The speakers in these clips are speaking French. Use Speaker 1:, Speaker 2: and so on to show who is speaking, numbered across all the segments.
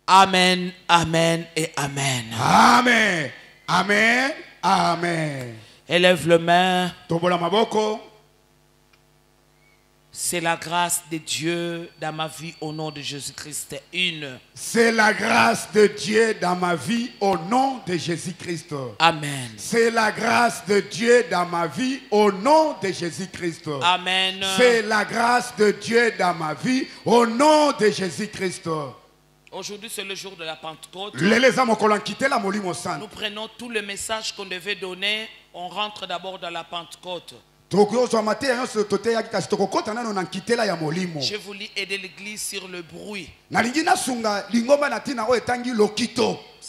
Speaker 1: Amen, amen et amen.
Speaker 2: Amen, amen, amen.
Speaker 1: Élève le main.
Speaker 2: Tombola maboko.
Speaker 1: C'est la grâce de Dieu dans ma vie au nom de Jésus-Christ. Une.
Speaker 2: C'est la grâce de Dieu dans ma vie au nom de Jésus-Christ.
Speaker 1: Amen.
Speaker 2: C'est la grâce de Dieu dans ma vie au nom de Jésus-Christ.
Speaker 1: Amen.
Speaker 2: C'est la grâce de Dieu dans ma vie au nom de Jésus-Christ.
Speaker 1: Aujourd'hui, c'est le jour de la Pentecôte.
Speaker 2: Nous
Speaker 1: prenons tout le message qu'on devait donner. On rentre d'abord dans la Pentecôte. Je voulais aider l'église sur le bruit. Ce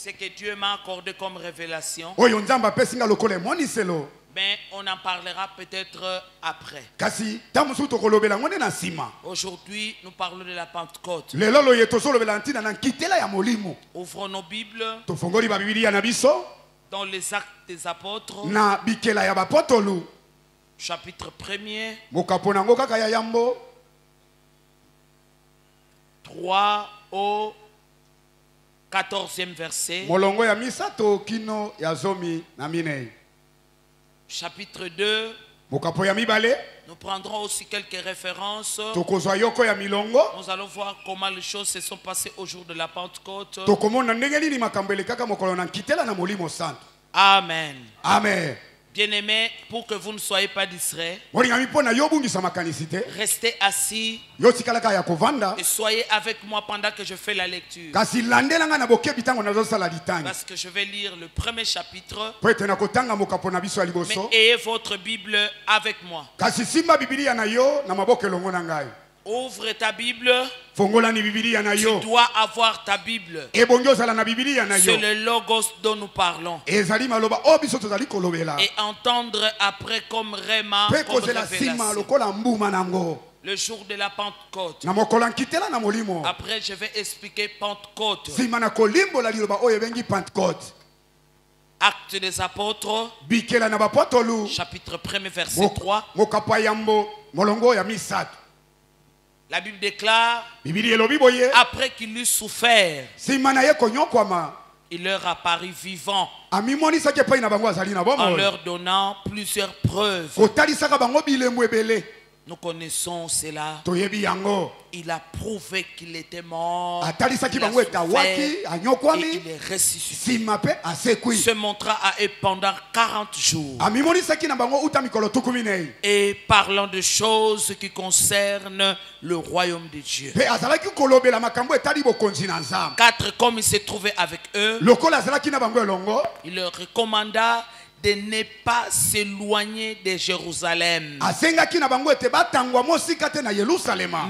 Speaker 1: que Dieu m'a accordé comme révélation. Mais on en parlera peut-être après. Aujourd'hui, nous parlons de la Pentecôte. Ouvrons nos Bibles dans les Actes des Apôtres. Chapitre 1er. 3 au 14e verset. Chapitre 2. Nous prendrons aussi quelques références. Nous allons voir comment les choses se sont passées au jour de la Pentecôte. Amen.
Speaker 2: Amen.
Speaker 1: Bien-aimés, pour que vous ne soyez pas distraits, restez assis et soyez avec moi pendant que je fais la lecture. Parce que je vais lire le premier chapitre. Mais ayez votre Bible avec moi. Ouvre ta Bible. Tu dois avoir ta Bible. C'est le Logos dont nous parlons. Et entendre après comme Réma, comme révélation. Le jour de la Pentecôte. Après, je vais expliquer Pentecôte. Actes des Apôtres. Chapitre 1er, verset 3. La Bible déclare, après qu'il eut souffert, il leur apparut vivant en leur donnant plusieurs preuves. Nous connaissons cela. Il a prouvé qu'il était mort. Il a souffert et il est ressuscité. Il se montra à eux pendant 40 jours. Et parlant de choses qui concernent le royaume de Dieu. 4, comme il se trouvait avec eux, il leur recommanda de ne pas s'éloigner de Jérusalem,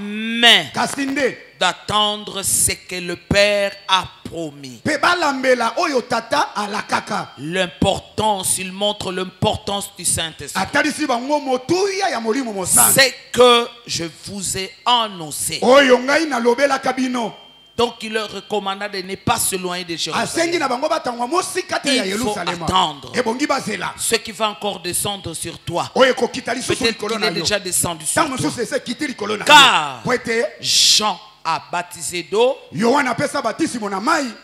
Speaker 1: mais d'attendre ce que le Père a promis. L'importance, il montre l'importance du Saint-Esprit. C'est que je vous ai annoncé. Donc il leur recommanda de ne pas s'éloigner de Jérusalem. Il faut attendre ce qui va encore descendre sur toi. Peut-être qu'il est déjà descendu sur toi. Car Jean a baptisé d'eau,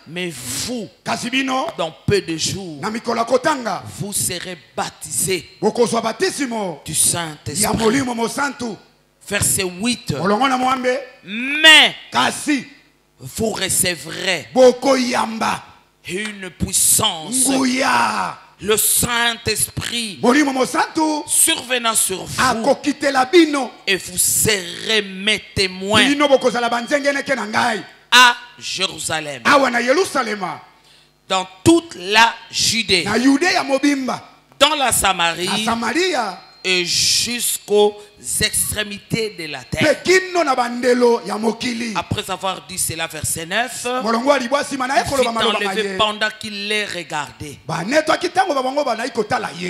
Speaker 1: mais vous, dans peu de jours, vous serez baptisés du Saint-Esprit. Verset 8. Mais vous recevrez une puissance, le Saint-Esprit survenant sur vous, et vous serez mes témoins à Jérusalem, dans toute la Judée, dans la Samarie et jusqu'aux extrémités de la terre. Après avoir dit cela, verset 9, il fut enlevé pendant qu'il les regardait.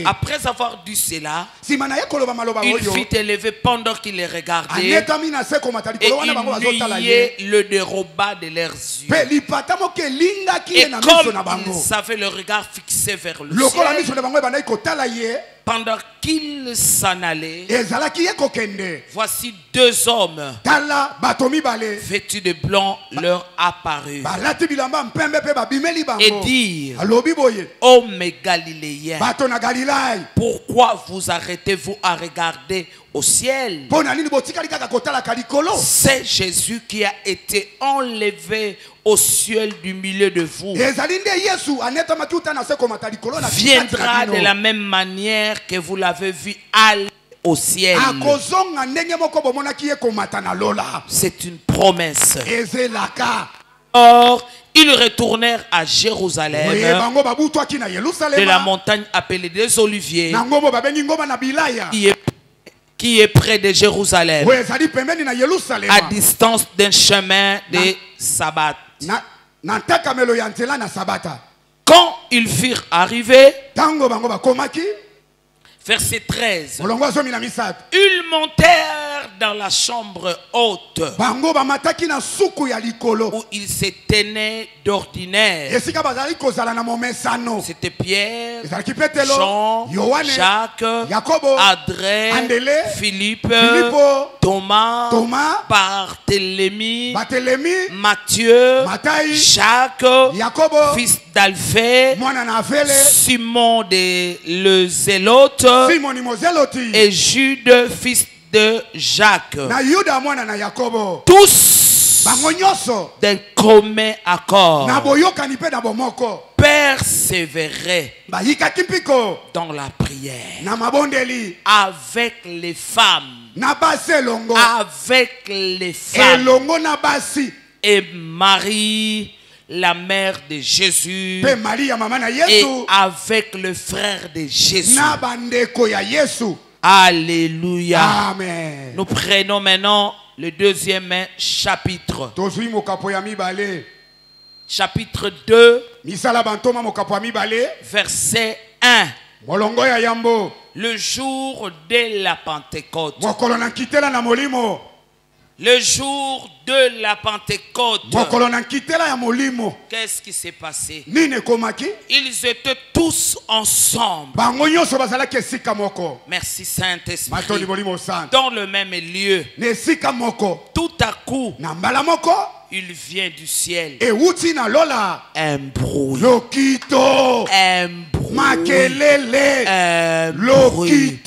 Speaker 1: Après avoir dit cela, il fut élevé pendant qu'il les regardait, et il niait le déroba de leurs yeux. Et comme ils avaient le regard fixé vers le ciel, Pendant qu'ils s'en allaient, voici deux hommes vêtus de blanc leur apparurent et dirent: Ô mes Galiléens, pourquoi vous arrêtez-vous à regarder au ciel? C'est Jésus qui a été enlevé au ciel du milieu de vous. Viendra de la même manière que vous l'avez vu aller au ciel. C'est une promesse. Or, ils retournèrent à Jérusalem, de la montagne appelée des Oliviers, qui est près de Jérusalem, à distance d'un chemin de sabbat. Quand ils furent arrivés, verset 13, ils montèrent dans la chambre haute où ils se tenaient d'ordinaire. C'était Pierre, Jean, Jacques, André, Philippe, Thomas, Barthélemy, Matthieu, Jacques, fils d'Alphée, Simon le Zélote et Jude, fils de Jacques. Tous d'un commun accord persévéraient dans la prière avec les femmes, et Marie, la mère de Jésus, et avec le frère de Jésus. Alléluia.
Speaker 2: Amen.
Speaker 1: Nous prenons maintenant le deuxième chapitre. Chapitre 2, verset 1. Le jour de la Pentecôte. Le jour de la Pentecôte. Qu'est-ce qui s'est passé? Ils étaient tous ensemble. Merci Saint-Esprit. Dans le même lieu. Tout à coup, il vient du ciel un bruit. Un bruit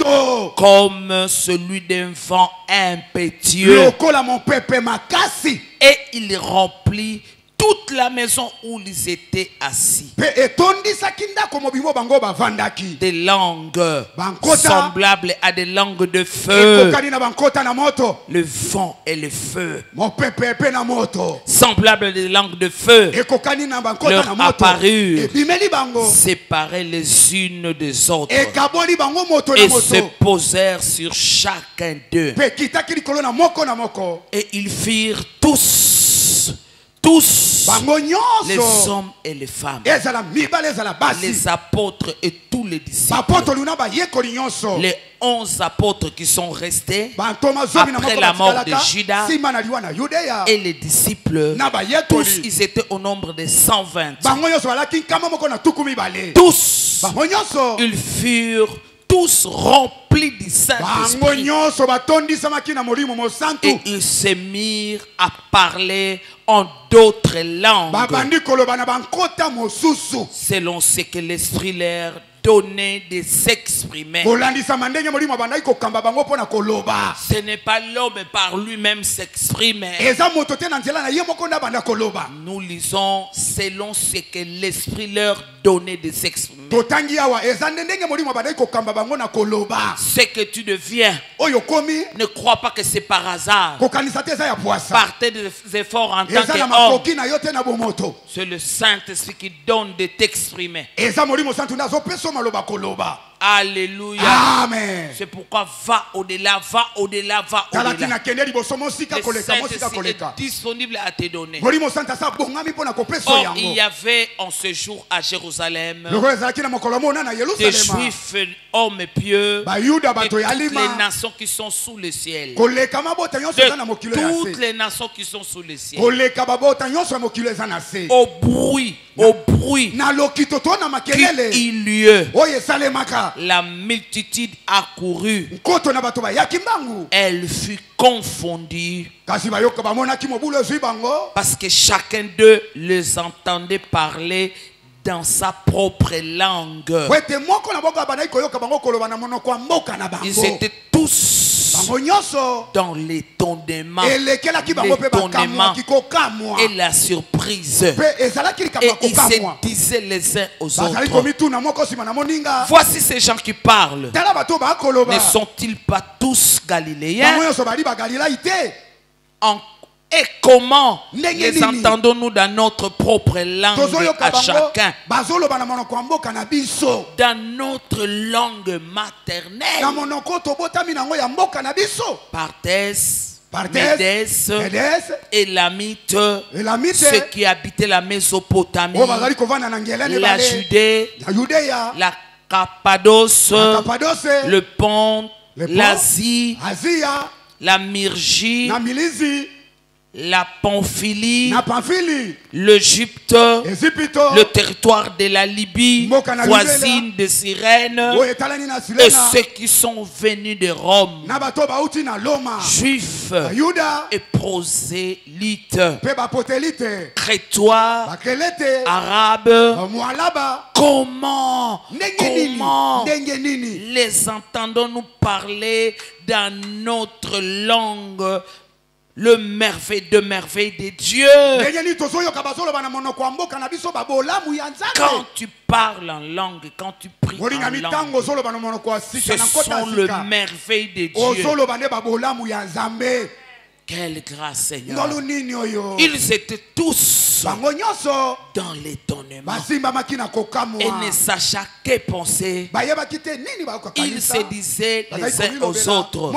Speaker 1: comme celui d'un vent impétueux. Et il remplit toute la maison où ils étaient assis. Des langues semblables à des langues de feu. Le vent et le feu, semblables à des langues de feu, leur apparurent, séparées les unes des autres, et se posèrent sur chacun d'eux. Et ils firent tous, les hommes et les femmes, les apôtres et tous les disciples, les 11 apôtres qui sont restés après la mort de Judas, et les disciples, tous ils étaient au nombre de 120. Tous, ils furent tous remplis du Saint-Esprit, et ils se mirent à parler en d'autres langues selon ce que l'Esprit leur donnait de s'exprimer. Ce n'est pas l'homme par lui-même s'exprimer. Nous lisons selon ce que l'Esprit leur donnait de s'exprimer. Ce que tu deviens, ne crois pas que c'est par hasard. Partez des efforts en tant qu'homme. C'est le Saint-Esprit qui donne de t'exprimer. Alléluia.
Speaker 2: Amen.
Speaker 1: C'est pourquoi va au-delà, va au-delà, va au-delà. Le Saint-Esprit est disponible à te donner. Or, il y avait en ce jour à Jérusalem des Juifs, hommes pieux, de toutes les nations qui sont sous le ciel. De toutes les nations qui sont sous le ciel. Au bruit qu'il y eut la multitude accourut. Elle fut confondue parce que chacun d'eux les entendait parler dans sa propre langue. Ils étaient tous dans l'étonnement et la surprise. Et ils se disaient les uns aux autres: voici ces gens qui parlent. Ne sont-ils pas tous galiléens? Et comment les entendons-nous dans notre propre langue à chacun, dans notre langue maternelle? Parthès, Médès, Élamites, ceux qui habitaient la Mésopotamie, la Judée, la Cappadoce, le Pont, l'Asie, la Myrgie, la Pamphylie, l'Égypte, le territoire de la Libye, voisine de Cyrène, et ceux qui sont venus de Rome, juifs et prosélytes, crétois, arabes. Comment les entendons-nous parler dans notre langue le merveille de merveille de Dieu? Quand tu parles en langue, quand tu pries en langue, ce sont le merveille de Dieu. Quelle grâce, Seigneur. Ils étaient tous dans l'étonnement et ne sachant que penser. Ils se disaient les uns aux autres: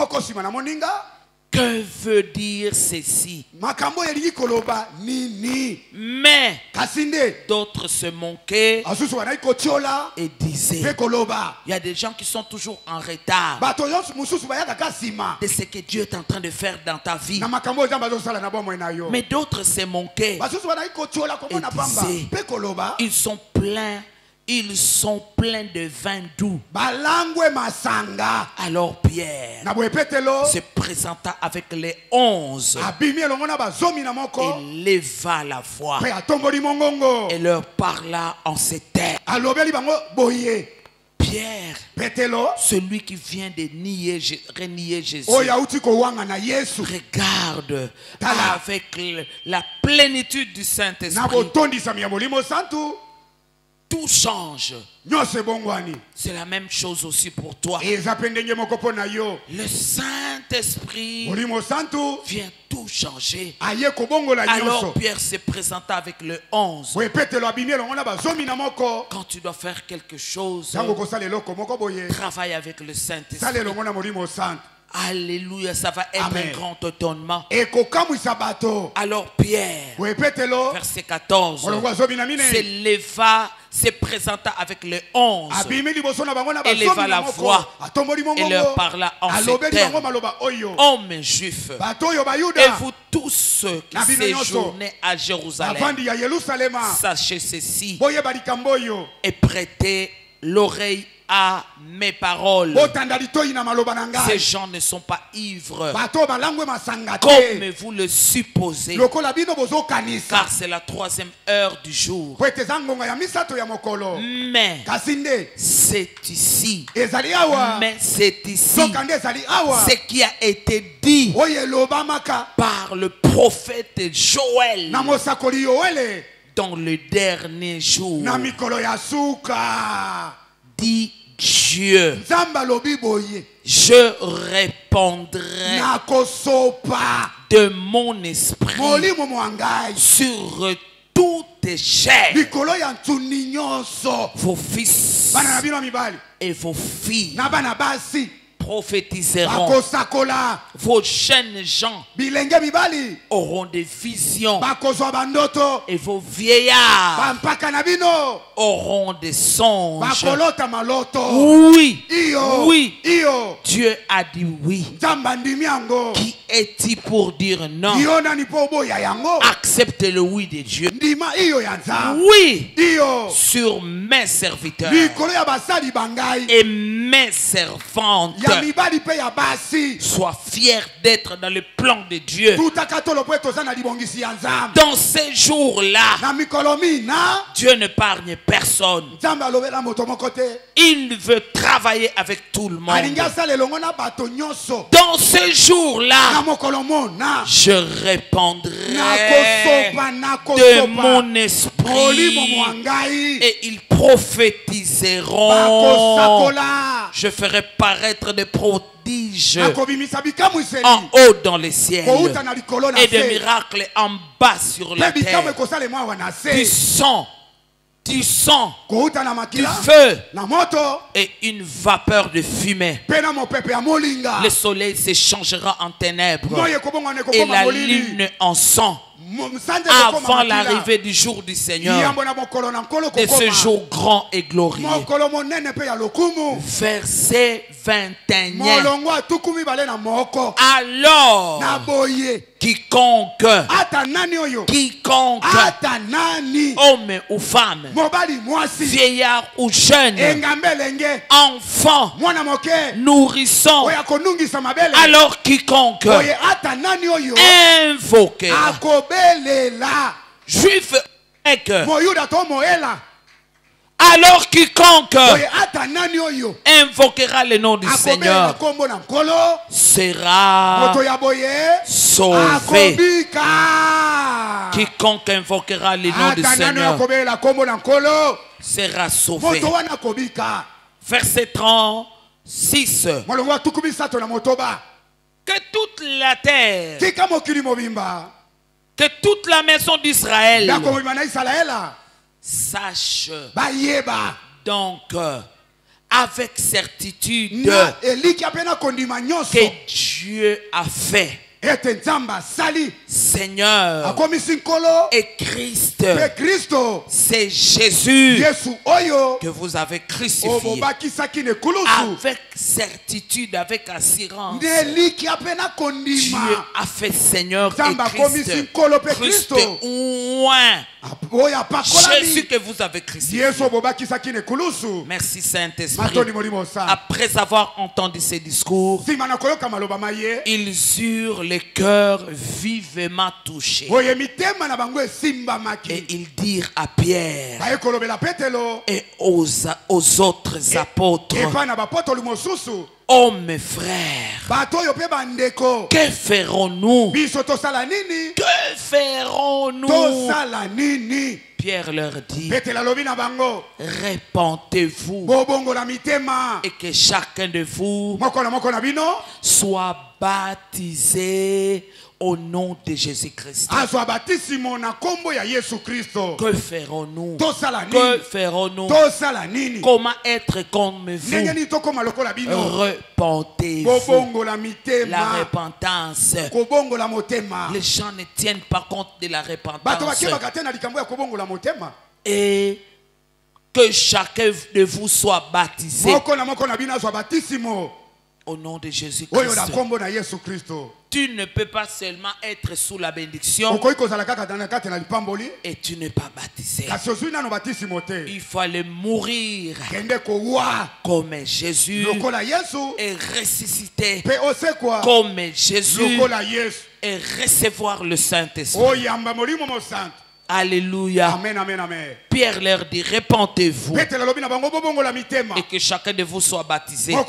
Speaker 1: que veut dire ceci? Mais d'autres se moquaient et disaient: il y a des gens qui sont toujours en retard de ce que Dieu est en train de faire dans ta vie. Mais d'autres se moquaient et disaient: ils sont pleins de vin doux. Alors Pierre se présenta avec les 11 et leva la voix et leur parla en ces termes: Pierre, celui qui vient de renier Jésus, regarde avec la plénitude du Saint-Esprit. Tout change. C'est la même chose aussi pour toi. Le Saint-Esprit vient tout changer. Alors Pierre se présenta avec le 11. Quand tu dois faire quelque chose, travaille avec le Saint-Esprit. Alléluia, ça va être un grand étonnement. Alors Pierre, verset 14, se leva, se présenta avec les 11 et leva la voix et leur parla en ces termes: hommes juifs, et vous tous qui séjournez à Jérusalem, sachez ceci et prêtez l'oreille à mes paroles. Ces gens ne sont pas ivres comme vous le supposez, car c'est la 3e heure du jour. Mais c'est ici, ce qui a été dit par le prophète Joël dans le dernier jour. Dit Dieu: je répandrai de mon esprit sur toute chair. Vos fils et vos filles prophétiseront. Vos jeunes gens auront des visions. Et vos vieillards auront des songes. Oui, oui. Dieu a dit oui. Qui est-il pour dire non? Acceptez le oui de Dieu. Oui, sur mes serviteurs et mes servantes. Sois fier d'être dans le plan de Dieu. Dans ces jours-là, Dieu n'épargne personne. Il veut travailler avec tout le monde. Dans ces jours-là, je répandrai de mon esprit et ils prophétiseront. Je ferai paraître des prodiges en haut dans les ciels et des miracles en bas sur la terre. Du sang, du feu et une vapeur de fumée. Le soleil se changera en ténèbres et la lune en sang avant l'arrivée du jour du Seigneur, de ce jour grand et glorieux. Verset 21. Alors, quiconque, homme ou femme, vieillard ou jeune, enfant, nourrisson, alors quiconque invoquera, juif alors quiconque invoquera le nom du Seigneur sera sauvé. Quiconque invoquera le nom du Seigneur sera sauvé. Verset 36. Que toute la terre, que toute la maison d'Israël sache donc avec certitude que Dieu a fait. Seigneur et Christ, c'est Jésus que vous avez crucifié. Avec certitude, avec assurance, Dieu a fait Seigneur et Christ. Oint Jésus que vous avez crucifié. Merci Saint-Esprit. Après avoir entendu ces discours, ils eurent les cœurs vivement touchés. Et ils dirent à Pierre et aux autres apôtres: oh mes frères, que ferons-nous? Que ferons-nous? Pierre leur dit: répentez-vous et que chacun de vous soit baptisé au nom de Jésus-Christ. Que ferons-nous? Que ferons-nous? Comment être comme vous? Repentez-vous. La repentance. Les gens ne tiennent pas compte de la repentance. Et que chacun de vous soit baptisé au nom de Jésus-Christ. Tu ne peux pas seulement être sous la bénédiction et tu n'es pas baptisé. Il faut aller mourir comme Jésus et ressusciter comme Jésus et recevoir le Saint-Esprit. Alléluia.
Speaker 2: Amen, amen, amen.
Speaker 1: Pierre leur dit: répentez-vous et que chacun de vous soit baptisé au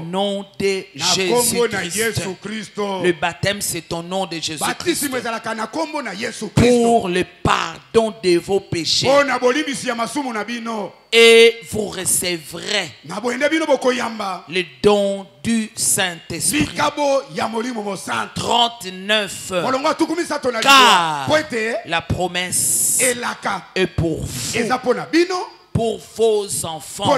Speaker 1: nom de Jésus-Christ. Le baptême, c'est au nom de Jésus-Christ pour le pardon de vos péchés. Et vous recevrez le don du Saint-Esprit. 39. Car la promesse est pour vous, pour vos enfants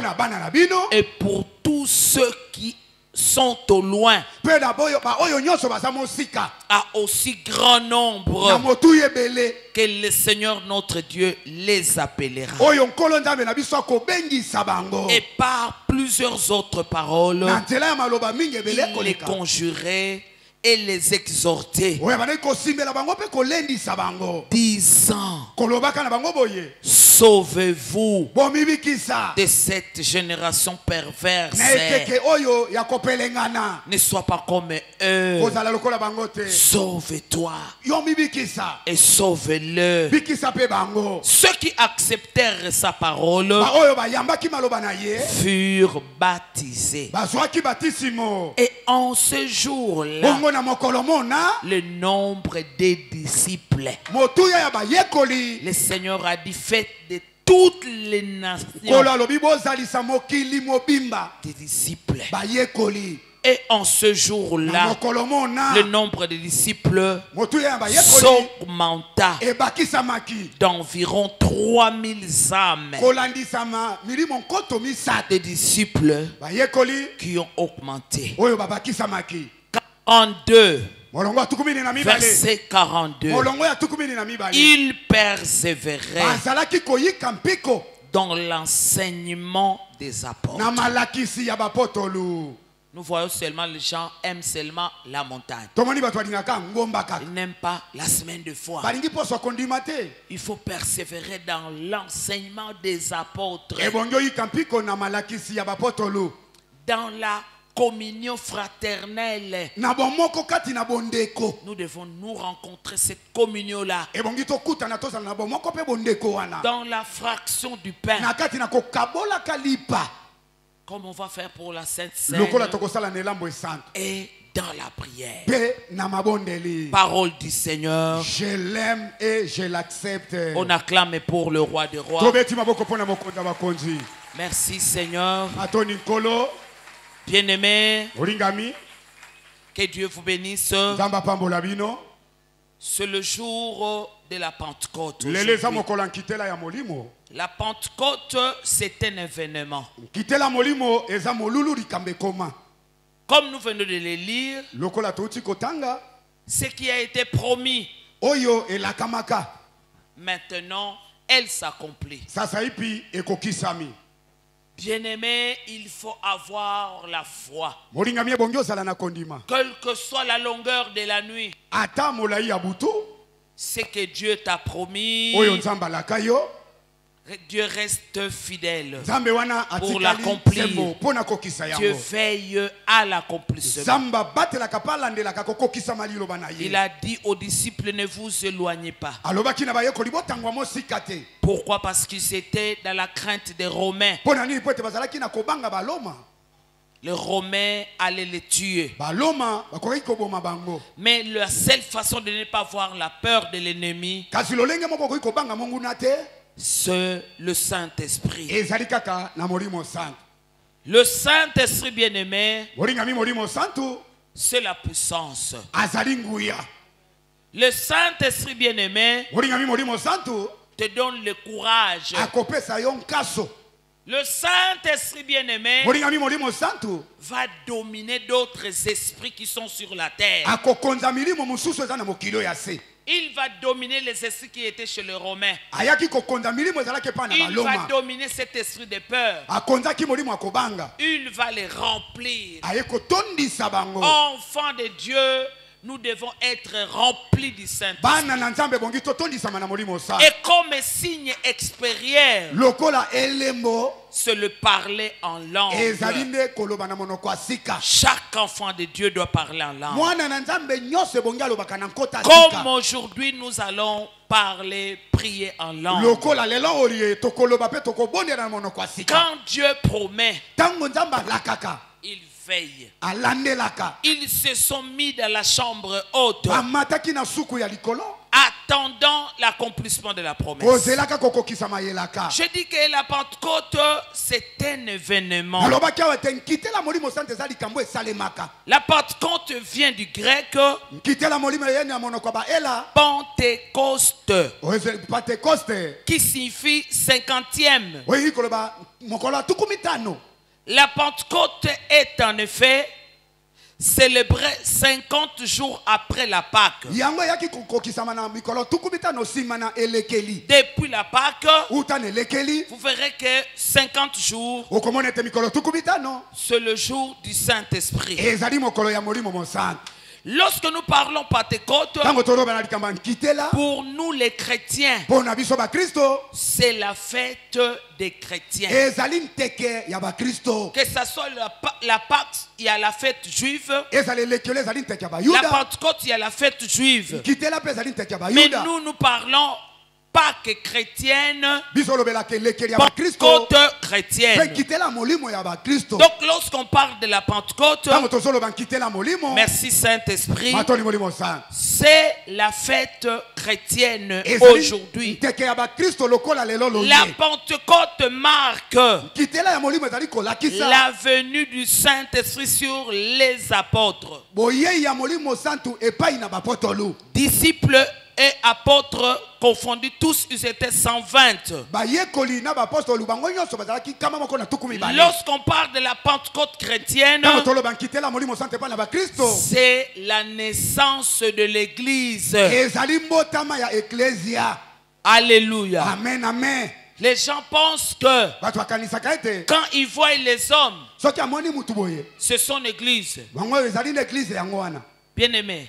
Speaker 1: et pour tous ceux qui sont au loin, à aussi grand nombre que le Seigneur notre Dieu les appellera. Et par plusieurs autres paroles, il les conjurait et les exhorter, disant: sauvez-vous de cette génération perverse. Ne sois pas comme eux. Sauve-toi et sauve-le. Ceux qui acceptèrent sa parole furent baptisés. Et en ce jour-là, le nombre des disciples, le Seigneur a dit: faites de toutes les nations des disciples. Et en ce jour-là, le nombre de disciples s'augmenta d'environ 3000 âmes. Des disciples qui ont augmenté. 42. Verset 42. Il persévérait dans l'enseignement des apôtres. Nous voyons seulement les gens aiment seulement la montagne. Ils n'aiment pas la semaine de foi. Il faut persévérer dans l'enseignement des apôtres, dans la communion fraternelle. Nous devons nous rencontrer cette communion-là dans la fraction du pain, comme on va faire pour la Sainte Seine, et dans la prière. Parole du Seigneur.
Speaker 2: Je l'aime et je l'accepte.
Speaker 1: On acclame pour le roi des rois. Merci Seigneur. Bien-aimés, que Dieu vous bénisse. C'est le jour de la Pentecôte. La Pentecôte, c'est un événement. Comme nous venons de le lire, ce qui a été promis, maintenant, elle s'accomplit. Bien-aimé, il faut avoir la foi. Quelle que soit la longueur de la nuit, ce que Dieu t'a promis, Dieu reste fidèle pour l'accomplir. Dieu veille à l'accomplissement. Il a dit aux disciples: ne vous éloignez pas. Pourquoi? Parce qu'ils étaient dans la crainte des Romains. Les Romains allaient les tuer. Mais la seule façon de ne pas avoir la peur de l'ennemi, c'est le Saint-Esprit. Le Saint-Esprit, bien-aimé, c'est la puissance. Le Saint-Esprit, bien-aimé, te donne le courage. Le Saint-Esprit, bien-aimé, va dominer d'autres esprits qui sont sur la terre. Il va dominer les esprits qui étaient chez les Romains. Il va dominer cet esprit de peur. Il va les remplir. Enfants de Dieu, nous devons être remplis du Saint-Esprit. Et comme signe expériel, c'est le parler en langue. Chaque enfant de Dieu doit parler en langue. Comme aujourd'hui nous allons parler, prier en langue. Quand Dieu promet, il veille. Ils se sont mis dans la chambre haute. attendant l'accomplissement de la promesse. Je dis que la Pentecôte, c'est un événement. La Pentecôte vient du grec Pentecôte, qui signifie 50e. La Pentecôte est en effet célébré 50 jours après la Pâque. Depuis la Pâque, vous verrez que 50 jours, c'est le jour du Saint-Esprit. Lorsque nous parlons Pentecôte, pour nous les chrétiens, c'est la fête des chrétiens. Que ce soit la Pâque, il y a la fête juive. La Pentecôte, il y a la fête juive. Mais nous parlons Pâques chrétienne, Pentecôte chrétienne. Donc lorsqu'on parle de la Pentecôte, merci Saint-Esprit, c'est la fête chrétienne aujourd'hui. La Pentecôte marque la venue du Saint-Esprit sur les apôtres. Disciples et apôtres confondus, tous ils étaient 120. Lorsqu'on parle de la Pentecôte chrétienne, c'est la naissance de l'Église. Alléluia.
Speaker 2: Amen, amen.
Speaker 1: Les gens pensent que quand ils voient les hommes, c'est son Église. Bien-aimé,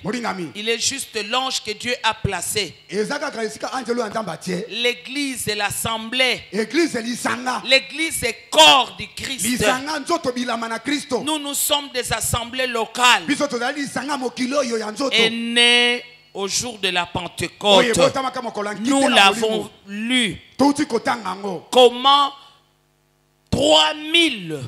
Speaker 1: il est juste l'ange que Dieu a placé. L'église est l'assemblée. L'église est corps du Christ. Nous sommes des assemblées locales. Et nés au jour de la Pentecôte. Nous l'avons lu. Comment 3000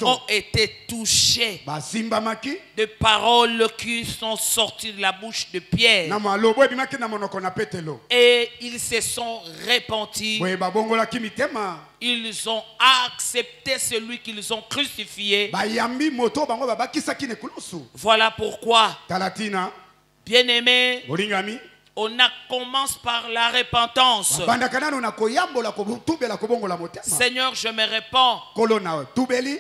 Speaker 1: ont été touchés de paroles qui sont sorties de la bouche de Pierre. Et ils se sont repentis. Ils ont accepté celui qu'ils ont crucifié. Voilà pourquoi, bien-aimés, on commence par la repentance. Seigneur, je me répands.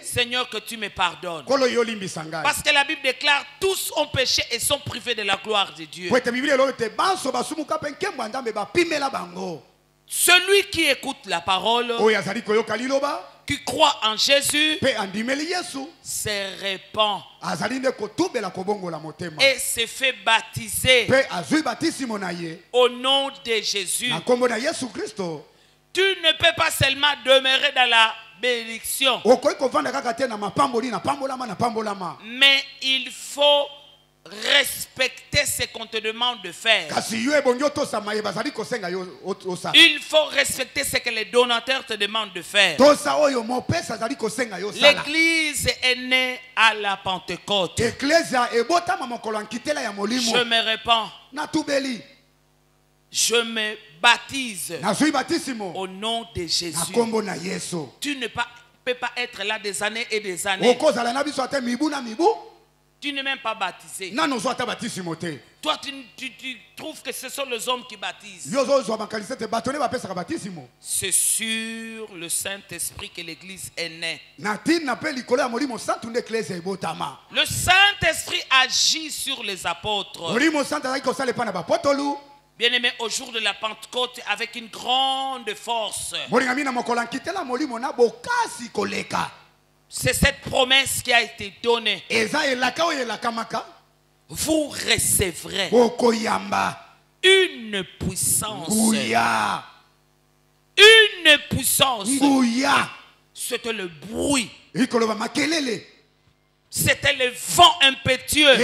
Speaker 1: Seigneur, que tu me pardonnes. Parce que la Bible déclare, tous ont péché et sont privés de la gloire de Dieu. Celui qui écoute la parole, qui croit en Jésus, se répand et se fait baptiser au nom de Jésus. Tu ne peux pas seulement demeurer dans la bénédiction, mais il faut respecter ce qu'on te demande de faire. Il faut respecter ce que les donateurs te demandent de faire. L'église est née à la Pentecôte. Je me répands. Je me baptise au nom de Jésus. Tu ne peux pas être là des années et des années. Tu n'es même pas baptisé. Toi, tu trouves que ce sont les hommes qui baptisent. C'est sur le Saint-Esprit que l'Église est née. Le Saint-Esprit agit sur les apôtres. Bien-aimé, au jour de la Pentecôte, avec une grande force. C'est cette promesse qui a été donnée. Vous recevrez une puissance. Une puissance. C'était le bruit. C'était le vent impétueux.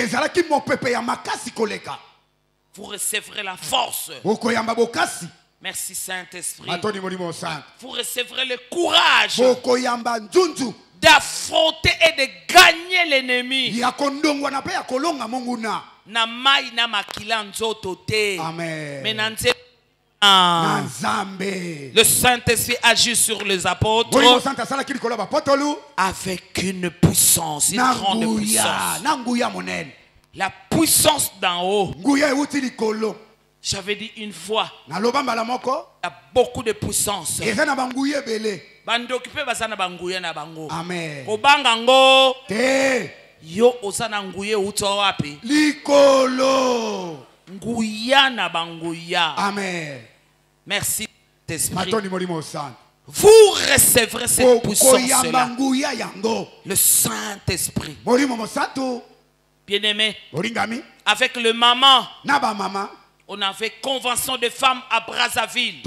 Speaker 1: Vous recevrez la force. Merci Saint-Esprit. Vous recevrez le courage d'affronter et de gagner l'ennemi. Na mai na makila nzoto te.
Speaker 2: Amen.
Speaker 1: Mais le Saint-Esprit agit sur les apôtres avec une puissance, une grande puissance. La puissance d'en haut. J'avais dit une fois, il y a beaucoup de puissance.
Speaker 2: Amen.
Speaker 1: Yo osana nguye uto wapi?
Speaker 2: Likolo.
Speaker 1: Nguya na banguya.
Speaker 2: Amen.
Speaker 1: Merci d'esprit.
Speaker 2: Vous
Speaker 1: recevrez cette puissance-là. Le Saint-Esprit. Bien-aimé. Avec le maman. On avait convention de femmes à Brazzaville.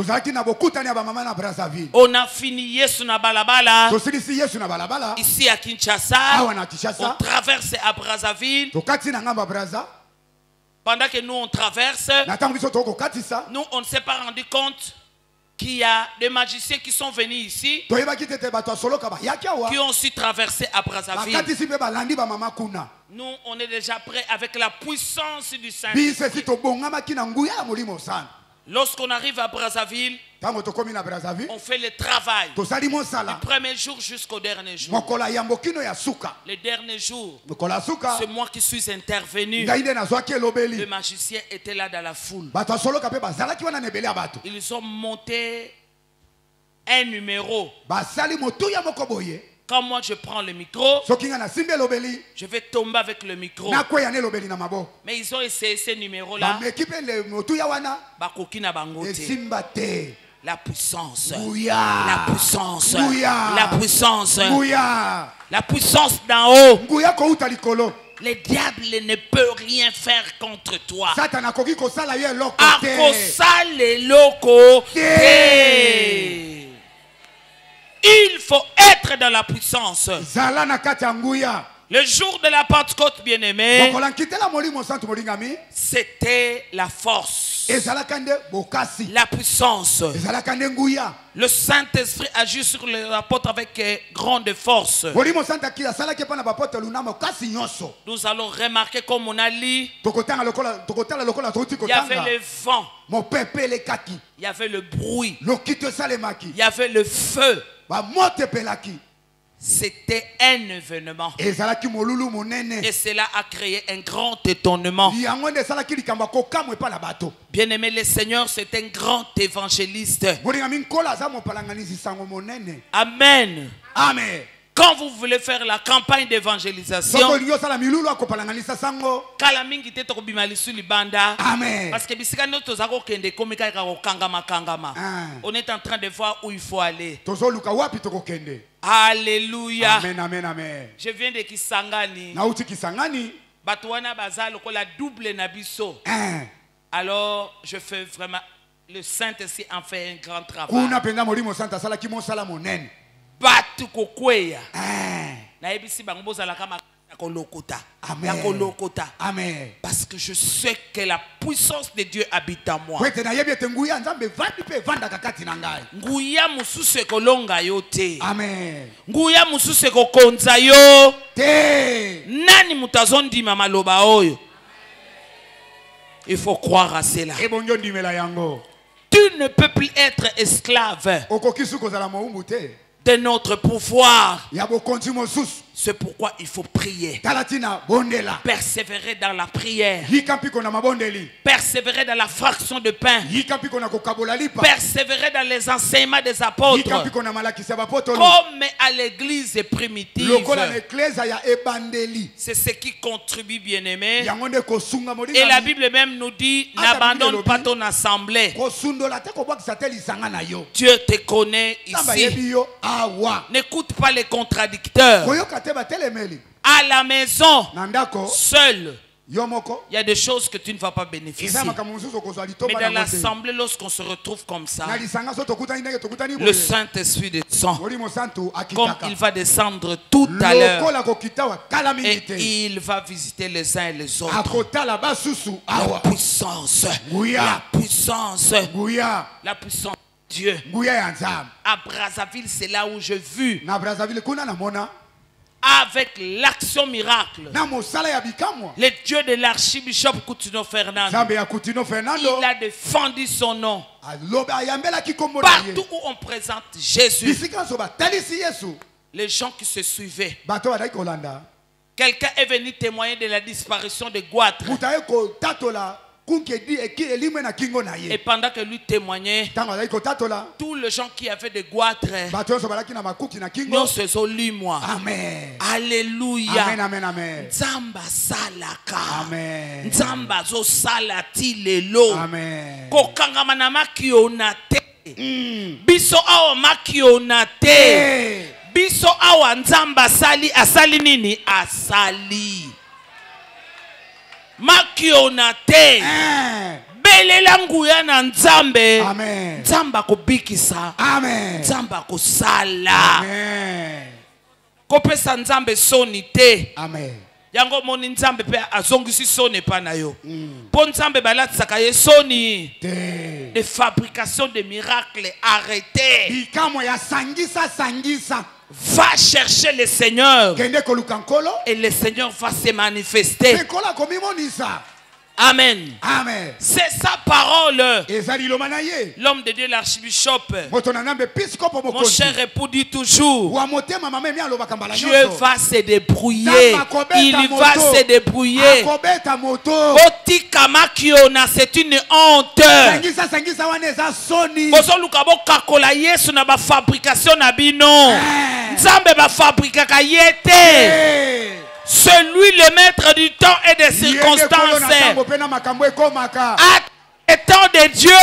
Speaker 1: On a fini Yesu na balabala. Ici à Kinshasa. On traverse à Brazzaville. Pendant que nous on traverse, nous on ne s'est pas rendu compte qu'il y a des magiciens qui sont venus ici, qui ont su traverser à Brazzaville. Nous, on est déjà prêts avec la puissance du Saint-Esprit. Lorsqu'on arrive à Brazzaville, on fait le travail du premier jour jusqu'au dernier jour. Le dernier jour, c'est moi qui suis intervenu. Le magicien était là dans la foule. Ils ont monté un numéro. Quand moi je prends le micro, je vais tomber avec le micro. Mais ils ont essayé ce numéro-là. La puissance. La puissance. La puissance. La puissance d'en haut. Le diable ne peut rien faire contre toi. Il faut être dans la puissance. Le jour de la Pentecôte, bien-aimé, c'était la force, la puissance. Le Saint-Esprit agit sur les apôtres avec grande force. Nous allons remarquer comme on a lu, il y avait le vent, il y avait le bruit, il y avait le feu. C'était un événement. Et cela a créé un grand étonnement. Bien-aimé, le Seigneur, c'est un grand évangéliste. Amen.
Speaker 2: Amen.
Speaker 1: Quand vous voulez faire la campagne d'évangélisation,
Speaker 2: Amen.
Speaker 1: Parce que on est en train de voir où il faut aller. Alléluia.
Speaker 2: Amen, amen, amen.
Speaker 1: Je viens de Kisangani. Batouana bazal la double nabiso. Alors je fais vraiment, le Saint-Esprit en fait un grand travail. Batu kokweya. Na ebisi bango bozala kama kolokota.
Speaker 2: Amen.
Speaker 1: Parce que je sais que la puissance de Dieu habite en moi. Nguya mususe kolonga yo te.
Speaker 2: Amen.
Speaker 1: Nguya mususe kokonza yo
Speaker 2: te.
Speaker 1: Nani mutazondi mama loba oyo. Il faut croire à cela. Tu ne peux plus être esclave de notre pouvoir. C'est pourquoi il faut prier. Persévérer dans la prière. Persévérer dans la fraction de pain. Persévérer dans les enseignements des apôtres. Comme à l'église primitive. C'est ce qui contribue, bien-aimé. Et la Bible même nous dit, n'abandonne pas ton assemblée. Dieu te connaît ici. N'écoute pas les contradicteurs. À la maison, seul, il y a des choses que tu ne vas pas bénéficier. Mais dans l'assemblée, lorsqu'on se retrouve comme ça, le Saint-Esprit descend. Comme il va descendre tout à l'heure. Et il va visiter les uns et les autres. La puissance. La puissance. La puissance. Dieu. À Brazzaville, c'est là où j'ai vu avec l'action miracle. Le Dieu de l'archibishop Coutinho Fernando, il a défendu son nom. Partout où on présente Jésus, les gens qui se suivaient, quelqu'un est venu témoigner de la disparition de Goitre. Et pendant que lui témoignait, tous les gens qui avaient des goitres, nous se sont lus moi.
Speaker 2: Amen.
Speaker 1: Alléluia.
Speaker 2: Amen, amen, amen.
Speaker 1: Nzamba salaka.
Speaker 2: Amen.
Speaker 1: Nzamba zo salati lelo.
Speaker 2: Amen.
Speaker 1: Kokanga na makionate. Biso awa makionate. Biso awa nzamba sali asali nini asali. Makionate. Belela nguya na nzambe.
Speaker 2: Amen.
Speaker 1: Nzamba kubikisa.
Speaker 2: Amen.
Speaker 1: Nzamba kusala.
Speaker 2: Amen.
Speaker 1: Kopesa nzambe soni te.
Speaker 2: Amen.
Speaker 1: Yango moni nzambe pe azongisi soni pa na yo. Po nzambe balatisaka ye soni. De fabrication de miracles arrêtez.
Speaker 2: Bikamo ya sangisa sangisa.
Speaker 1: Va chercher le Seigneur et le Seigneur va se manifester. Amen.
Speaker 2: Amen.
Speaker 1: C'est sa parole. L'homme de Dieu, l'archibishop, mon cher époux dit toujours, Dieu va se débrouiller. Il va se débrouiller. Otikamakiyona, c'est une honte. Fabrication nabino. Nzambe ba fabrica kayete. Celui le maître du temps et des circonstances. Le temps de Dieu.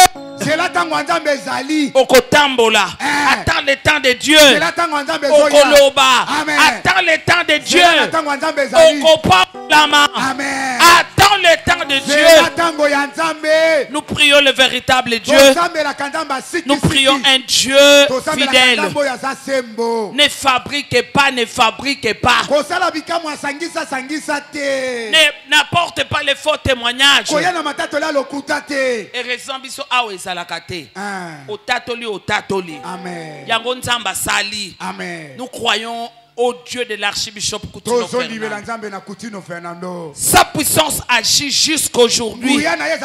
Speaker 1: Okotambola. Attends le temps de Dieu. Okoloba. Attends le temps de Dieu. Okopalama. Attends le temps de Dieu. Nous prions le véritable Dieu. Nous prions un Dieu fidèle. Ne fabriquez pas, ne fabriquez pas. N'apporte pas les faux témoignages. Et raison biso awe salakate. Otatoli otatoli.
Speaker 2: Amen.
Speaker 1: Yango nzamba sali.
Speaker 2: Amen.
Speaker 1: Nous croyons au Dieu de l'archibishop Coutinho Fernando. Sa puissance agit jusqu'aujourd'hui. Il y avait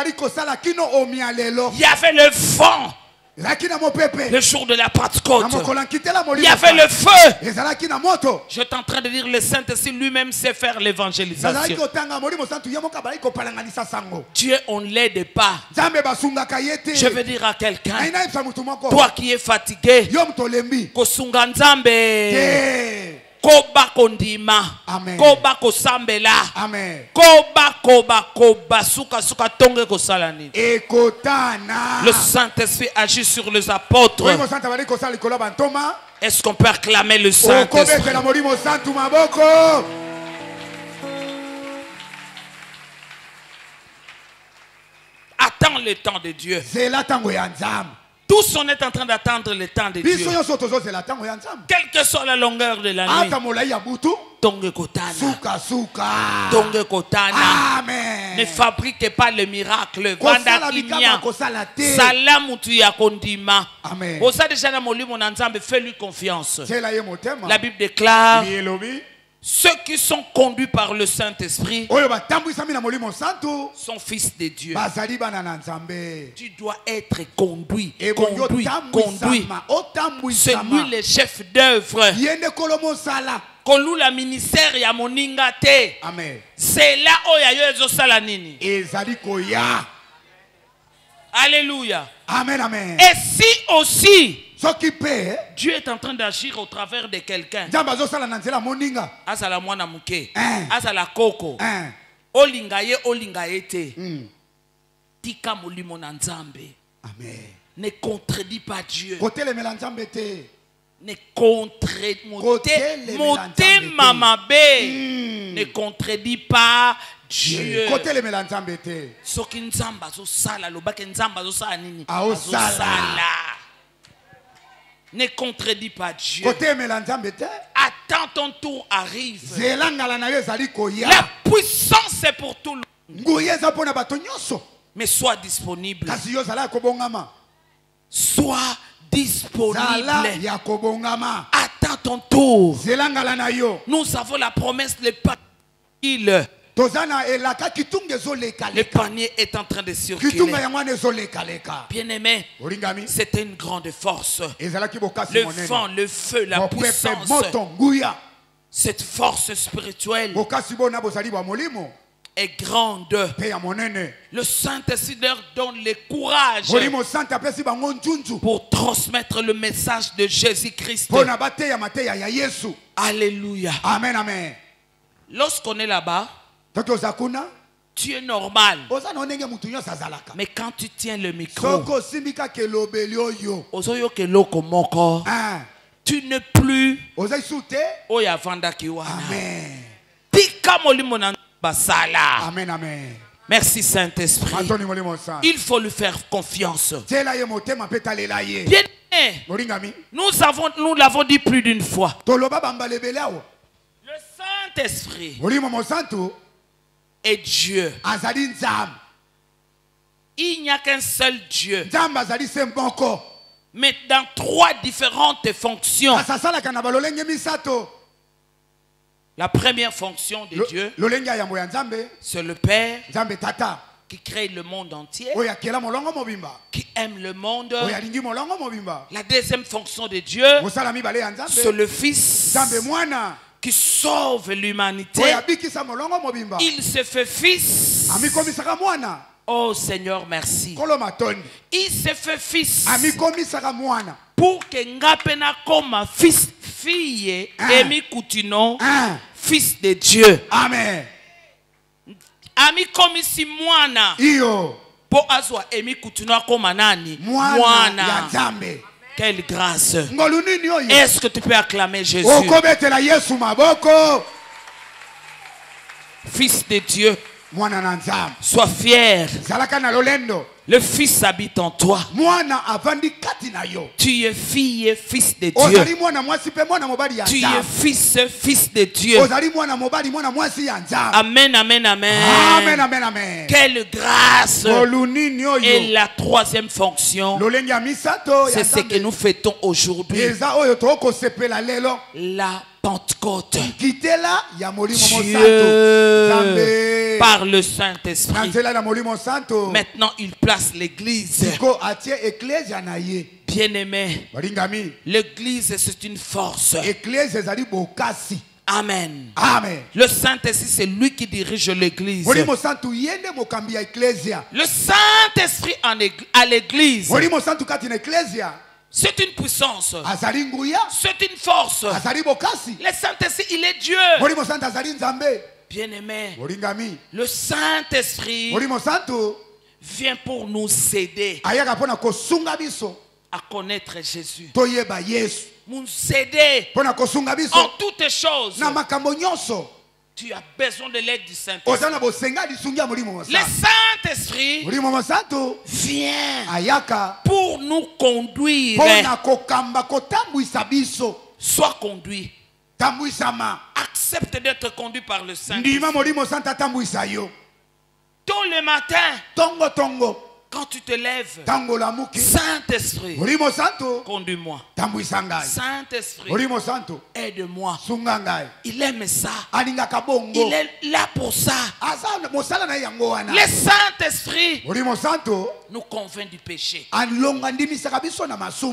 Speaker 1: le vent. Le jour de la Pentecôte, il y avait le feu. Je suis en train de dire le Saint-Esprit lui-même sait faire l'évangélisation. Dieu, on ne l'aide pas. Je veux dire à quelqu'un, toi qui es fatigué, Kosunga Nzambe. Koba kondima, koba kosambela, koba suka tonge kosalani. Le Saint-Esprit agit sur les apôtres. Est-ce qu'on peut acclamer le Saint-Esprit? Attends le temps de Dieu. Tous on est en train d'attendre le temps de Dieu. Quelle que soit la longueur de la nuit. Tonge kotana.
Speaker 2: Amen.
Speaker 1: Ne fabriquez pas le miracle. Vanda kimia. Salamu tu ya kondima.
Speaker 2: Amen.
Speaker 1: Osa déjà na molimo na nzambe, fais-lui confiance. La Bible déclare, ceux qui sont conduits par le Saint-Esprit sont fils de Dieu. Tu dois être conduit. C'est lui le chef d'œuvre. Kolula ministère ya moninga te. C'est là où ya yo ezosala nini. Alléluia.
Speaker 2: Amen, amen.
Speaker 1: Et si aussi
Speaker 2: Dieu
Speaker 1: est en train d'agir au travers de quelqu'un. Asala mwana muke. Asala koko. Olingaye te. Tika molimo na Nzambe.
Speaker 2: Amen.
Speaker 1: Ne contredis pas Dieu. Ne contredis pas Dieu. Soki Nzamba zo sala lobake Nzamba zo sala nini? Sala. Ne contredis pas Dieu. Attends ton tour arrive. La puissance est pour tout le monde. Mais sois disponible. Sois disponible. Attends ton tour, nous avons la promesse de l'épargne. Le panier est en train de circuler. Bien-aimé, c'était une grande force. Le vent, le feu, la puissance, cette force spirituelle est grande. Le Saint-Esprit leur donne le courage pour transmettre le message de Jésus-Christ. Alléluia.
Speaker 2: Amen, amen.
Speaker 1: Lorsqu'on est là-bas, tu es normal. Mais quand tu tiens le micro, tu n'es plus.
Speaker 2: Amen, amen.
Speaker 1: Merci Saint-Esprit. Il faut lui faire confiance. Bien, nous l'avons dit plus d'une fois. Le Saint-Esprit est Dieu. Il n'y a qu'un seul Dieu. Mais dans 3 différentes fonctions. La première fonction de Dieu, c'est le Père qui crée le monde entier, qui aime le monde. La deuxième fonction de Dieu, c'est le Fils qui sauve l'humanité. Il se fait Fils. Oh Seigneur, merci. Il se fait Fils pour que Ngapena comme fils, fille, Emi Koutino, fils de Dieu.
Speaker 2: Amen.
Speaker 1: Ami comme si moana. Pour azwa Emi Koutino comme nani. Moana. Quelle grâce. Est-ce que tu peux acclamer Jésus? Fils de Dieu. Sois fier. Le Fils habite en toi. Tu es fille et fils de Dieu. Tu es fils de Dieu. Amen, amen, amen.
Speaker 2: Amen, amen, amen.
Speaker 1: Quelle grâce. Et la troisième fonction, c'est ce que nous fêtons aujourd'hui. La Pentecôte. Dieu, par le Saint-Esprit. Maintenant, il place l'église. Bien-aimé, l'église, c'est une force. Amen.
Speaker 2: Amen.
Speaker 1: Le Saint-Esprit, c'est lui qui dirige l'église. Le Saint-Esprit à l'église, c'est une puissance. C'est une force. Le Saint-Esprit, il est Dieu. Bien-aimé, le Saint-Esprit vient pour nous aider à connaître Jésus. Nous aider en toutes choses. Tu as besoin de l'aide du Saint-Esprit. Le Saint-Esprit vient pour nous conduire. Sois conduit. Accepte d'être conduit par le Saint-Esprit. Tôt le matin, quand tu te lèves, Saint-Esprit, conduis-moi. Saint-Esprit, aide-moi. Il aime ça. Il est là pour ça. Le Saint-Esprit nous convainc du péché.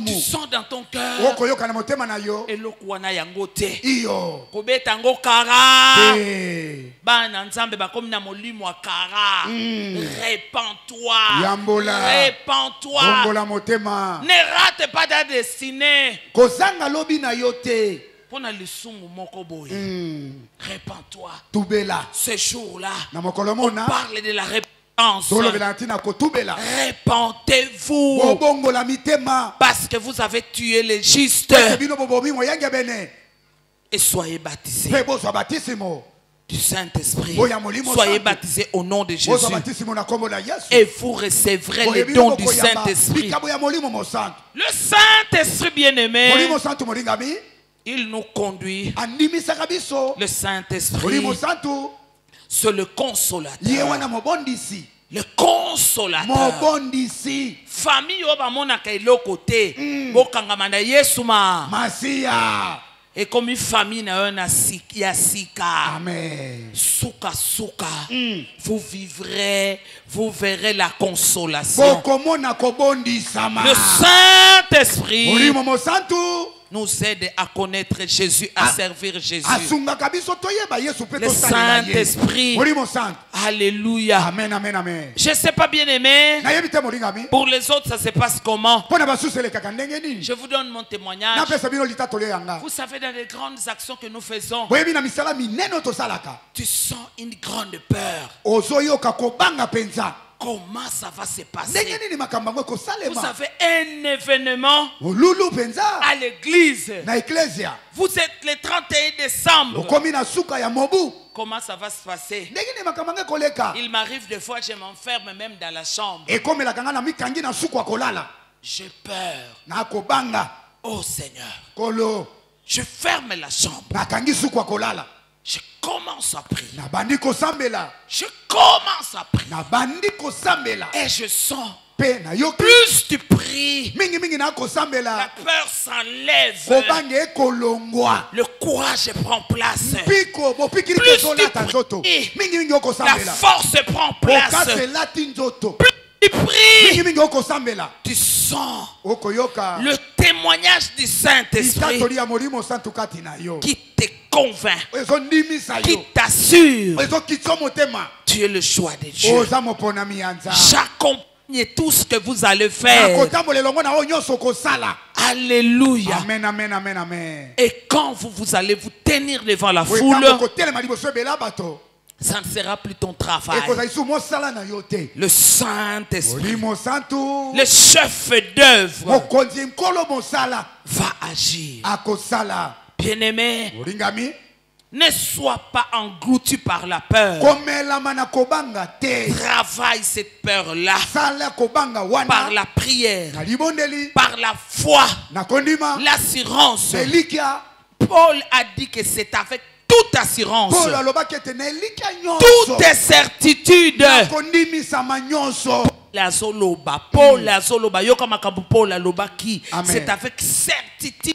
Speaker 1: Tu sens dans ton cœur et le kwana yangote. Kobetango kara. Bana nzambe bakomi na molimo wa kara. Répands-toi. Répands-toi. Ne rate pas ta destinée. Répands-toi. Ce jour-là, on parle de la repentance. Répentez-vous. Parce que vous avez tué les justes. Et soyez baptisés du Saint-Esprit. Soyez baptisés au nom de Jésus. Et vous recevrez les dons du Saint-Esprit. Le Saint-Esprit bien-aimé, il nous conduit. Le Saint-Esprit, c'est le consolateur. Le consolateur. Famille oba mona kailo côté. Bokanga manda Yesuma. Et comme une famille n'a un asika.
Speaker 2: Amen.
Speaker 1: Souka souka. Vous vivrez, vous verrez la consolation. Le Saint-Esprit nous aide à connaître Jésus, à servir Jésus. Le Saint-Esprit. Alléluia.
Speaker 2: Amen, amen, amen.
Speaker 1: Je ne sais pas, bien aimé. Pour les autres, ça se passe comment? Je vous donne mon témoignage. Vous savez, dans les grandes actions que nous faisons, tu sens une grande peur. Comment ça va se passer? Vous avez un événement à l'église. Vous êtes le 31 décembre. Comment ça va se passer? Il m'arrive des fois, je m'enferme même dans la chambre. J'ai peur. Oh Seigneur. Je ferme la chambre. Je commence à prier. Je commence à prier. Et je sens, plus tu pries, la peur s'enlève. Le courage prend place. Plus tu pries, la force prend place. Plus tu pries, tu sens le témoignage du Saint-Esprit qui te convainc, qui t'assure. Tu es le choix de Dieu. J'accompagne tout ce que vous allez faire. Alléluia.
Speaker 2: Amen, amen, amen, amen.
Speaker 1: Et quand vous allez vous tenir devant la foule, ça ne sera plus ton travail. Le Saint-Esprit, le chef d'œuvre, va agir. Bien-aimé, ne sois pas englouti par la peur. Travaille cette peur-là par la prière, par la foi, l'assurance. Paul a dit que c'est avec toute assurance, toute certitude. Paul c'est avec certitude.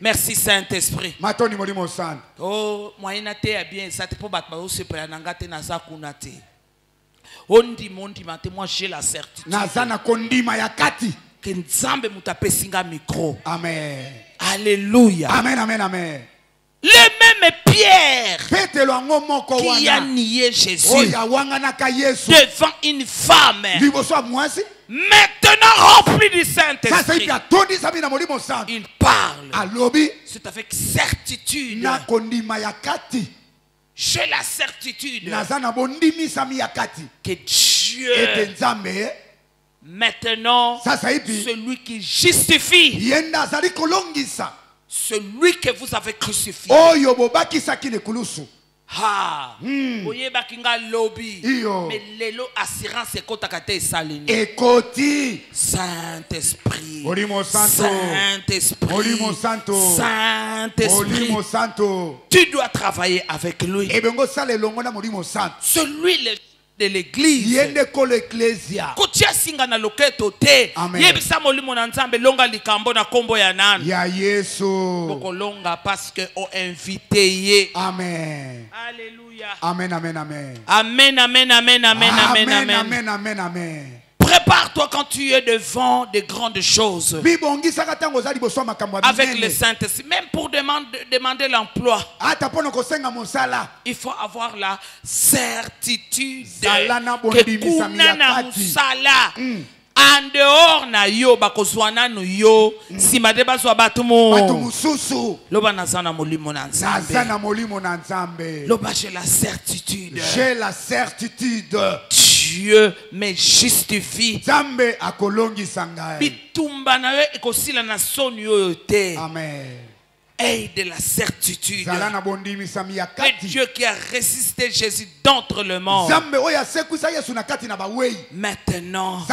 Speaker 1: Merci Saint-Esprit. Oh, moi j'ai la certitude que Nzambe mutapesinga micro.
Speaker 2: Amen.
Speaker 1: Alléluia.
Speaker 2: Amen, amen, amen.
Speaker 1: Le même Pierre qui a nié Jésus devant une femme, maintenant rempli du Saint-Esprit, il parle. C'est avec certitude. J'ai la certitude que Dieu, maintenant, celui qui justifie, celui que vous avez crucifié, mais l'élo assurance Saint-Esprit, Saint-Esprit, tu dois travailler avec lui. Celui de l'église. Parce que on invité.
Speaker 2: Amen.
Speaker 1: Alléluia.
Speaker 2: Amen, amen, amen.
Speaker 1: Amen, amen, amen, amen, amen, amen,
Speaker 2: amen, amen, amen.
Speaker 1: Prépare-toi quand tu es devant de grandes choses. Avec le Saint-Esprit, même pour demander l'emploi, il faut avoir la certitude que en dehors na yo bakozwana no yo simade bazwa batumo loba nazana molimo na nzambe loba j'ai la certitude Dieu me justifie
Speaker 2: Nzambe akolongisa ngai
Speaker 1: bitumba na yo ekosila na soni yo te.
Speaker 2: Amen.
Speaker 1: Aie de la certitude que Dieu qui a ressuscité Jésus d'entre le morts, maintenant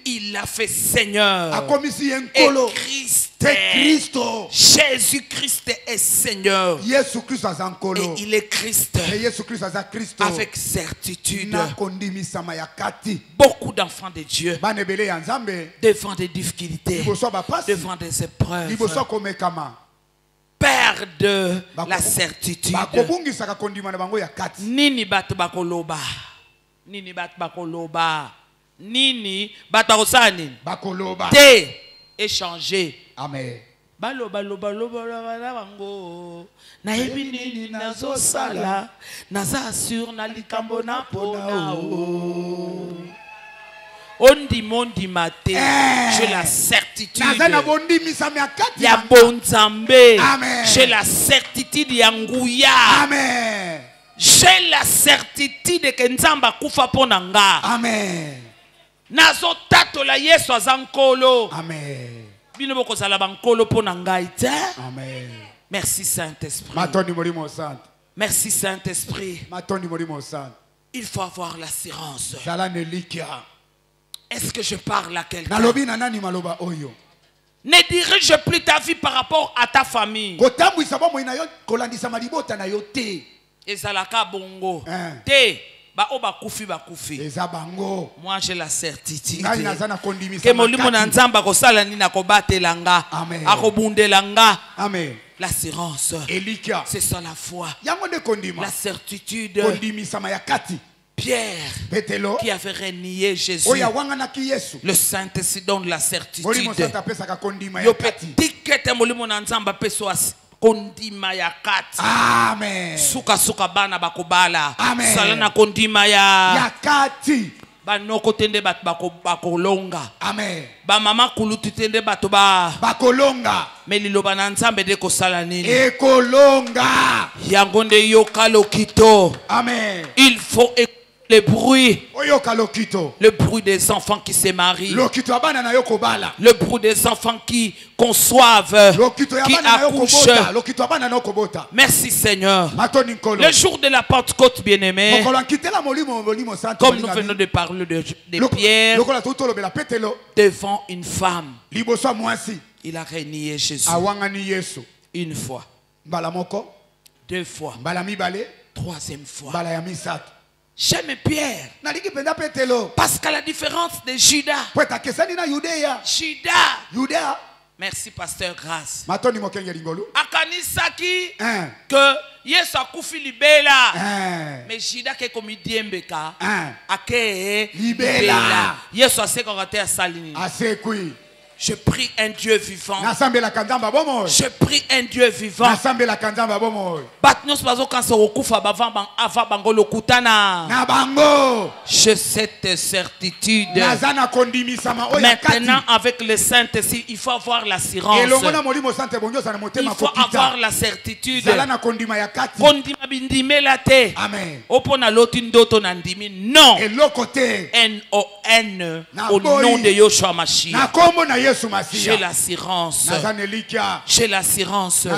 Speaker 1: il l'a fait Seigneur et Christ Jésus-Christ est Seigneur. Et il est Christ. Avec certitude. Beaucoup d'enfants de Dieu, devant des difficultés, devant des épreuves, perdent la certitude. Nini bat bakoloba. Nini bat bakoloba. Nini bat bakoloba. Te échanger.
Speaker 2: Amen.
Speaker 1: Baloba loba loba loba bango. Na ebi nini nazo sala. Naza sur na likambo na pona o. Ondi mondi mate. J'ai la certitude. Ya bonzambe. J'ai la certitude ya nguya.
Speaker 2: Amen.
Speaker 1: J'ai la certitude que nzamba kufa pona nga.
Speaker 2: Amen.
Speaker 1: Nazo tato la yesu azankolo.
Speaker 2: Amen.
Speaker 1: Bino boko zala bankolo pona nga ite.
Speaker 2: Amen.
Speaker 1: Merci Saint-Esprit.
Speaker 2: Matoni molimo sant.
Speaker 1: Merci Saint-Esprit.
Speaker 2: Matoni molimo sant.
Speaker 1: Il faut avoir l'assurance.
Speaker 2: Zala nelikia.
Speaker 1: Est-ce que je parle à quelqu'un? Ne dirige plus ta vie par rapport à ta famille. Ezalaka bongo. Te ba oba kufi ba kufi. Moi j'ai la certitude que molimo na nzamba ko sala ni na ko batelanga. Akobundelanga.
Speaker 2: Amen.
Speaker 1: L'assurance. C'est ça la foi. La certitude. Pierre, qui avait renié Jésus, le Saint-Esprit donne la certitude.
Speaker 2: Amen.
Speaker 1: Suka suka bana bakobala.
Speaker 2: Amen.
Speaker 1: Salana kondima ya
Speaker 2: yakati.
Speaker 1: Banoko tende bat bakolonga.
Speaker 2: Amen.
Speaker 1: Ba mama kulutu tende bato ba
Speaker 2: bakolonga.
Speaker 1: Melilo bananzambe de ko sala nini.
Speaker 2: Ekolonga.
Speaker 1: Yangonde yokalo kito.
Speaker 2: Amen.
Speaker 1: Il faut le bruit.
Speaker 2: Le
Speaker 1: bruit des enfants qui se marient. Le bruit des enfants qui conçoivent, qui accouchent. Merci Seigneur. Le jour de la Pentecôte, bien-aimé, comme nous venons de parler de Pierre devant une femme, il a renié Jésus une fois, deux fois, troisième fois. J'aime Pierre parce qu'à la différence de Judas, merci pasteur Grâce, akanisaki que Yesu akufi libela, mais Judas qui est comme diembeka ake libela Yesu asekokate asalini. Je prie un Dieu vivant. Je prie un Dieu vivant. J'ai cette certitude. Maintenant, avec le Saint-Esprit, il faut avoir l'assurance. Il faut avoir la certitude. Non. N-O-N au nom de Yoshua Mashiach. J'ai l'assurance. J'ai l'assurance.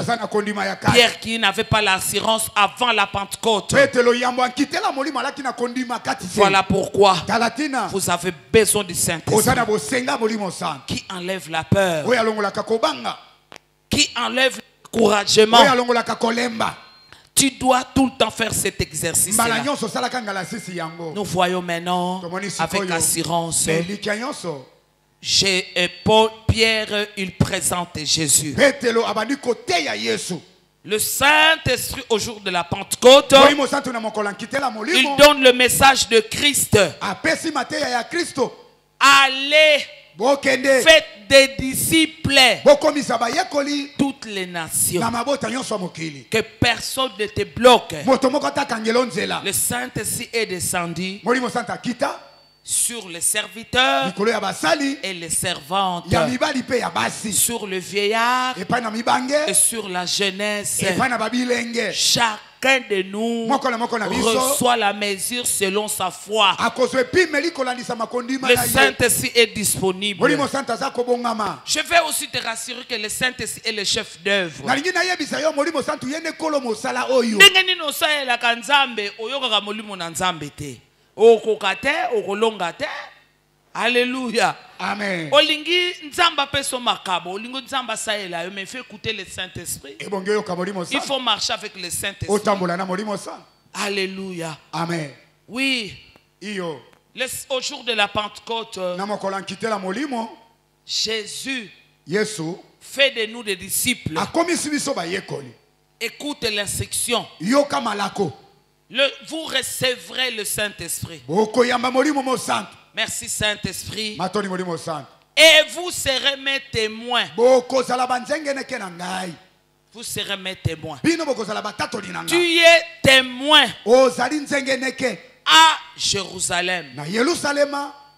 Speaker 1: Pierre qui n'avait pas l'assurance avant la Pentecôte. Voilà pourquoi vous avez besoin du Saint-Esprit qui enlève la peur, qui enlève le découragement. Tu dois tout le temps faire cet exercice. Nous voyons maintenant avec assurance. Pierre, il présente Jésus. Le Saint-Esprit au jour de la Pentecôte, il donne le message de Christ. Allez, faites des disciples toutes les nations. Que personne ne te bloque. Le Saint-Esprit est descendu sur les serviteurs et les servantes, sur le vieillard et sur la jeunesse. Chacun de nous reçoit la mesure selon sa foi. Le Saint-Esprit est disponible. Je vais aussi te rassurer que le Saint-Esprit est le chef d'œuvre. Alléluia.
Speaker 2: Amen.
Speaker 1: Olingi nzamba peso makabo, olingo nzamba saela, mais fait écouter le Saint-Esprit. Il faut marcher avec le Saint-Esprit. Alléluia.
Speaker 2: Amen.
Speaker 1: Oui. Au jour de la Pentecôte, Jésus fait de nous des disciples. Écoute l'instruction. Vous recevrez le Saint-Esprit. Merci Saint-Esprit. Et vous serez mes témoins. Vous serez mes témoins. Tu es témoin à Jérusalem.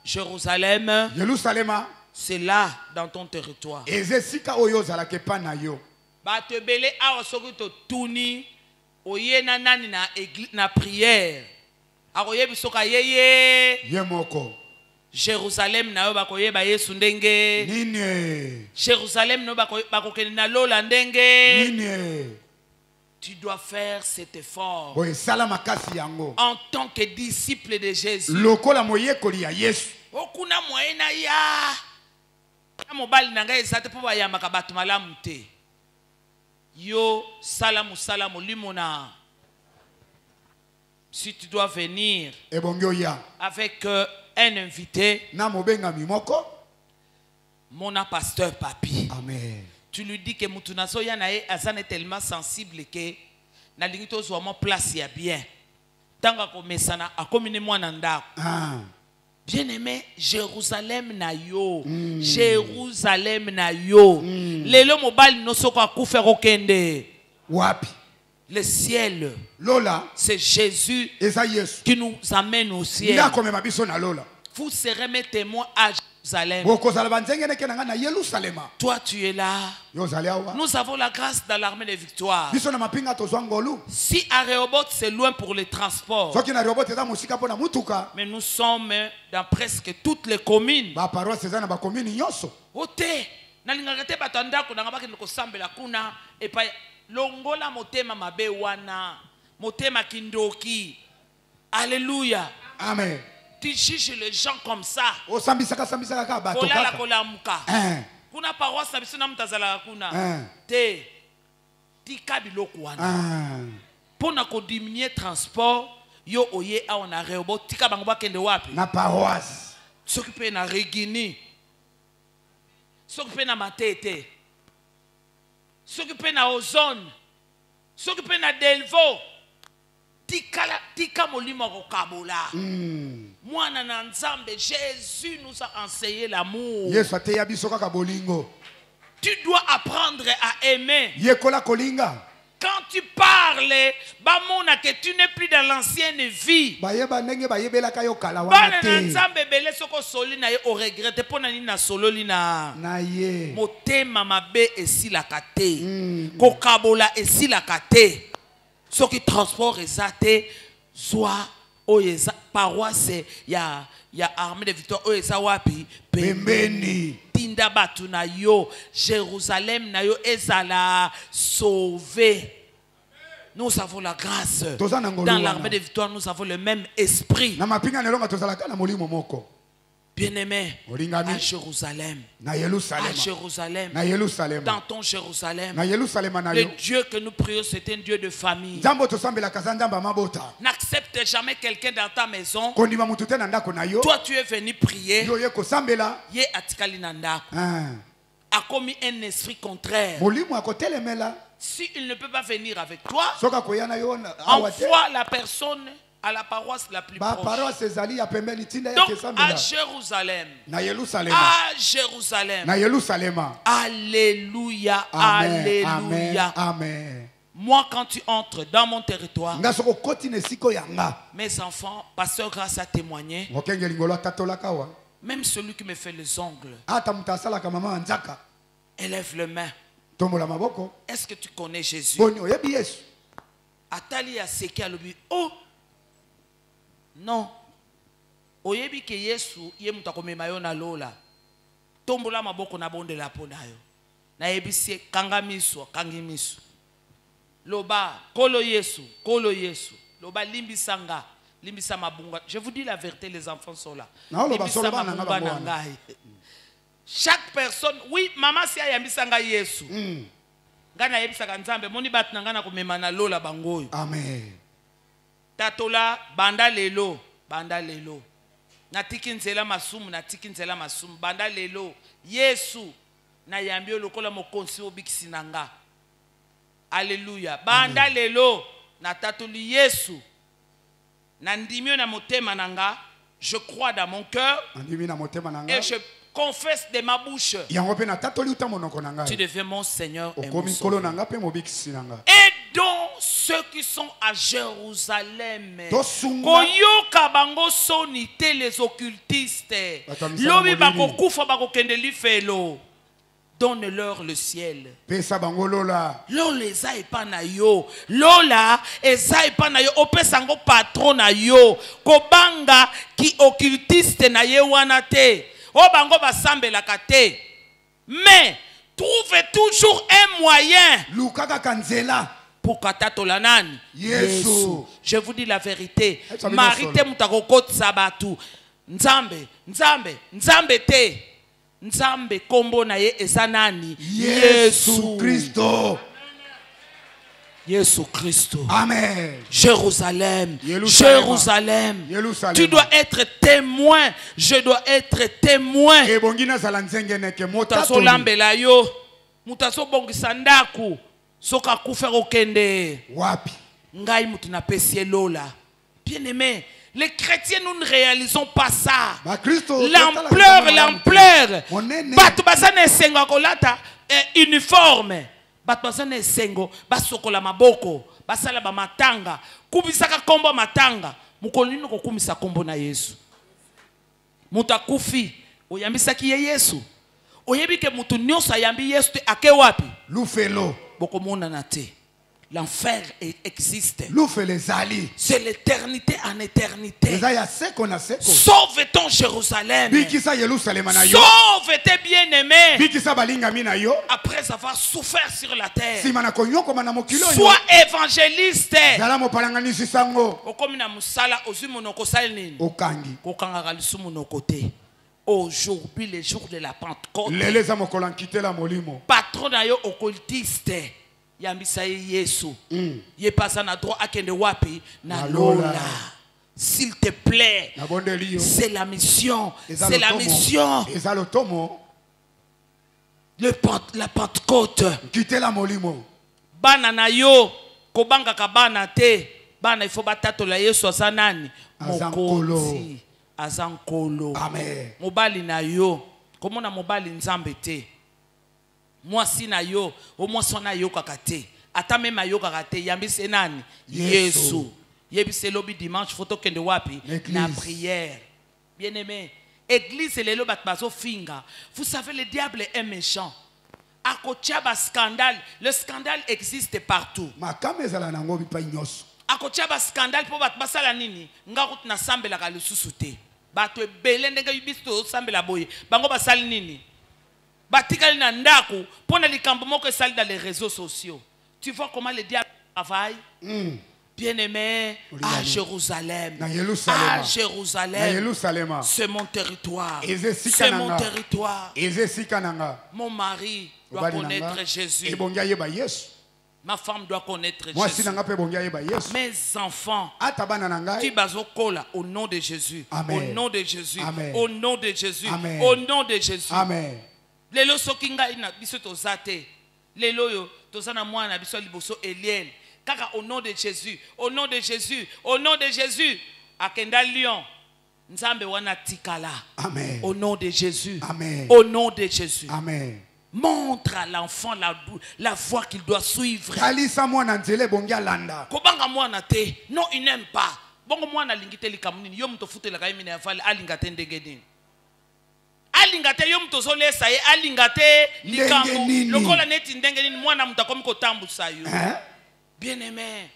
Speaker 1: Jérusalem, c'est là dans ton territoire. Oye na nani na église na prière. Akoye bisoka yeye. Jérusalem na yo bakoye ba Yesu ndenge. Nini. Jérusalem no bakokene na lola ndenge. Tu dois faire cet effort. En tant que disciple de Jésus. Lokola moye koli ya Yesu. Okuna moyena ya. Mobali nanga ezate po ba yamba ka batu malamu te. Yo, salamu salamu limona. Si tu dois venir avec un invité, mon pasteur papi. Amen. Tu lui dis que Moutunaso Yanae Azan est tellement sensible que na lingito zouamo place ya bien. Tanga komesana akomine moi nanda. Bien-aimé, Jérusalem na yo. Jérusalem na yo. Lelo mobile no soko akufero okende. Wapi. Le ciel. Lola. C'est Jésus qui nous amène au ciel. Vous serez mes témoins à Jérusalem. Toi tu es là. Nous avons la grâce dans l'armée de victoire. Si Aréoboth c'est loin pour les transports, mais nous sommes dans presque toutes les communes. Longola motema mabe wana, motema kindoki. Alléluia. Amen. Tu juges les gens comme ça. Kola la kola muka. Kuna paroisse na biso na mutazala kuna. Te. Tika biloko wana. Pona ko diminuer transport, yo oye a on a Rehoboth tika bango bakende wapi? Na paroisse. S'occuper na Regini. S'occuper na Matete. S'occuper na Ozone. S'occuper na Delvaux. Tika molimo rokabola. Mwana na nzambe, Jésus nous a enseigné l'amour. Tu dois apprendre à aimer. Quand tu parles, bamona que tu n'es plus dans l'ancienne vie. Bana na nzambe bele soko soli na ye o regrette pona ni na solo li na ye. Motema mabe esila kate. Kokabola esila kate. Ce qui transport ezate soit oyeza paroisse ya armée de victoire oyeza wapi pembeni tinda batu na yo Jérusalem na yo ezala sauvé. Nous avons la grâce dans l'armée de victoire, nous avons le même esprit. Bien-aimé, à Jérusalem, dans ton Jérusalem, le Dieu que nous prions, c'est un Dieu de famille. N'accepte jamais quelqu'un dans ta maison. Toi, tu es venu prier. Yé atikali nanda. A commis un esprit contraire. Si il ne peut pas venir avec toi, envoie la personne à la paroisse la plus proche. Donc à Jérusalem. À Jérusalem. Alléluia. Alléluia. Amen. Moi, quand tu entres dans mon territoire, mes enfants, pasteur Grâce a témoigné. Même celui qui me fait les ongles, élève les mains. Est-ce que tu connais Jésus? Atali a seki alobi. Oh! Non. Oyebi ke Yesu ye mutakomema yo na lola. Tombola maboko na bonde la pona yo. Na yebisi kangamiso, kangimiso. Loba kolo Yesu, kolo Yesu. Loba limbisanga, limbisa mabunga. Je vous dis la vérité, les enfants sont là. Limbisa mabunga na ngai. Chaque personne, oui, maman si ayambisanga Yesu. Ngana yebisaka nzambe moni bat na ngana komema na lola bangoyo.
Speaker 2: Amen.
Speaker 1: Tatola banda lelo. Natiki nzela masumu, banda lelo. Yesu na yambio lokola mokonsi obikisi nanga. Alléluia. Banda lelo na tatoli Yesu. Na ndimio na motema nanga, je crois dans mon cœur. Et je confesse de ma bouche. Tu deviens mon Seigneur et mon Sauveur. Aidons ceux qui sont à Jérusalem. Koyoka bango sonité les occultistes. Lobi bako kufa bako kende lifelo. Donne-leur le ciel. Lola eza na yo. Lola eza na yo. Opesango patron na yo. Kobanga ki occultiste na ye wana te. Obango basambela kate. Mais trouve toujours un moyen.
Speaker 2: Lukaka kanzela.
Speaker 1: Pour katatola nani. Yesu. Je vous dis la vérité. Marite mutakokot sabatu. Nzambe te. Nzambe kombo na ye eza nani?
Speaker 2: Yesu Kristo.
Speaker 1: Yesu Kristo.
Speaker 2: Amen.
Speaker 1: Jérusalem. Jérusalem. Tu dois être témoin. Je dois être témoin. Mutaso lambela yo. Mutaso bongisa ndaku. Soka kufa okende.
Speaker 2: Wapi.
Speaker 1: Ngai mutu na pesi lola. Bien aimé. Les chrétiens, nous ne réalisons pas ça. L'ampleur. Batu basane sengo kolata uniforme. Batu basane sengo basokola maboko, basala ba matanga, kubisaka kombo matanga. Mukolino ko kumisa kombo na Yesu. Mutakufi oyambisaki ye Yesu. Oyebike mutu nyosa yambi Yesu te ake wapi?
Speaker 2: Lufelo.
Speaker 1: Boko mona na te. L'enfer existe.
Speaker 2: C'est
Speaker 1: l'éternité en éternité.
Speaker 2: Sauve
Speaker 1: ton Jérusalem. Sauve tes bien-aimés. Après avoir souffert sur la terre. Sois évangéliste. Aujourd'hui, le jour de la Pentecôte. Patron d'ailleurs occultiste. Yambisa Yesu. Ye pasa na droit akende wapi na lola. S'il te plaît. C'est la mission. C'est la mission. La Pentecôte.
Speaker 2: Quitter la molimo.
Speaker 1: Bana na yo kobanga kabana te. Bana ifo batato la Yesu asanani. Mokonzi. Azankolo.
Speaker 2: Amen.
Speaker 1: Mobali na yo. Komona mobali nzambe te. Moi si na yo, au moins son na yo kakate. Ata même na yo kakate, yambise nani? Yesu. Yebise lobi dimanche, photo kende wapi? Na prière. Bien aimé. Église et les lobat baso finga. Vous savez, le diable est méchant. À Kotiaba scandale, le scandale existe partout. À Kotiaba scandale pour bat basala nini? Ngarut na sambela ka lususute. Bato ebele ndenge yubisto sambela boye. Bango basali nini? Batikali na ndaku pona likambo moko esali dans les réseaux sociaux. Tu vois comment le diable travaille? Bien-aimé, à Jérusalem. À Jérusalem. C'est mon territoire. C'est mon territoire. Mon mari doit connaître Jésus. Ma femme doit connaître Jésus. Mes enfants, tu bazokola au nom de Jésus. Au nom de Jésus. Au nom de Jésus. Au nom de Jésus.
Speaker 2: Amen.
Speaker 1: Lelo sokinga ina biso tozate. Lelo yo tozana mwana biso liboso Eliel. Kaka au nom de Jésus. Au nom de Jésus. Au nom de Jésus. Akenda Lion. Nzambe wana tikala.
Speaker 2: Amen.
Speaker 1: Au nom de Jésus.
Speaker 2: Amen.
Speaker 1: Au nom de Jésus.
Speaker 2: Amen.
Speaker 1: Montre à l'enfant la voie qu'il doit suivre. Kobanga mwana te. Non, il n'aime pas. Bongo mwana lingite likamuni. Yo mto fute la kaimi na fale alingate ndegedin. Alingate yo mto zole saye alingate likambo. Lokola neti ndengedin mwana mtakomi kotambu sayo. Bien-aimé.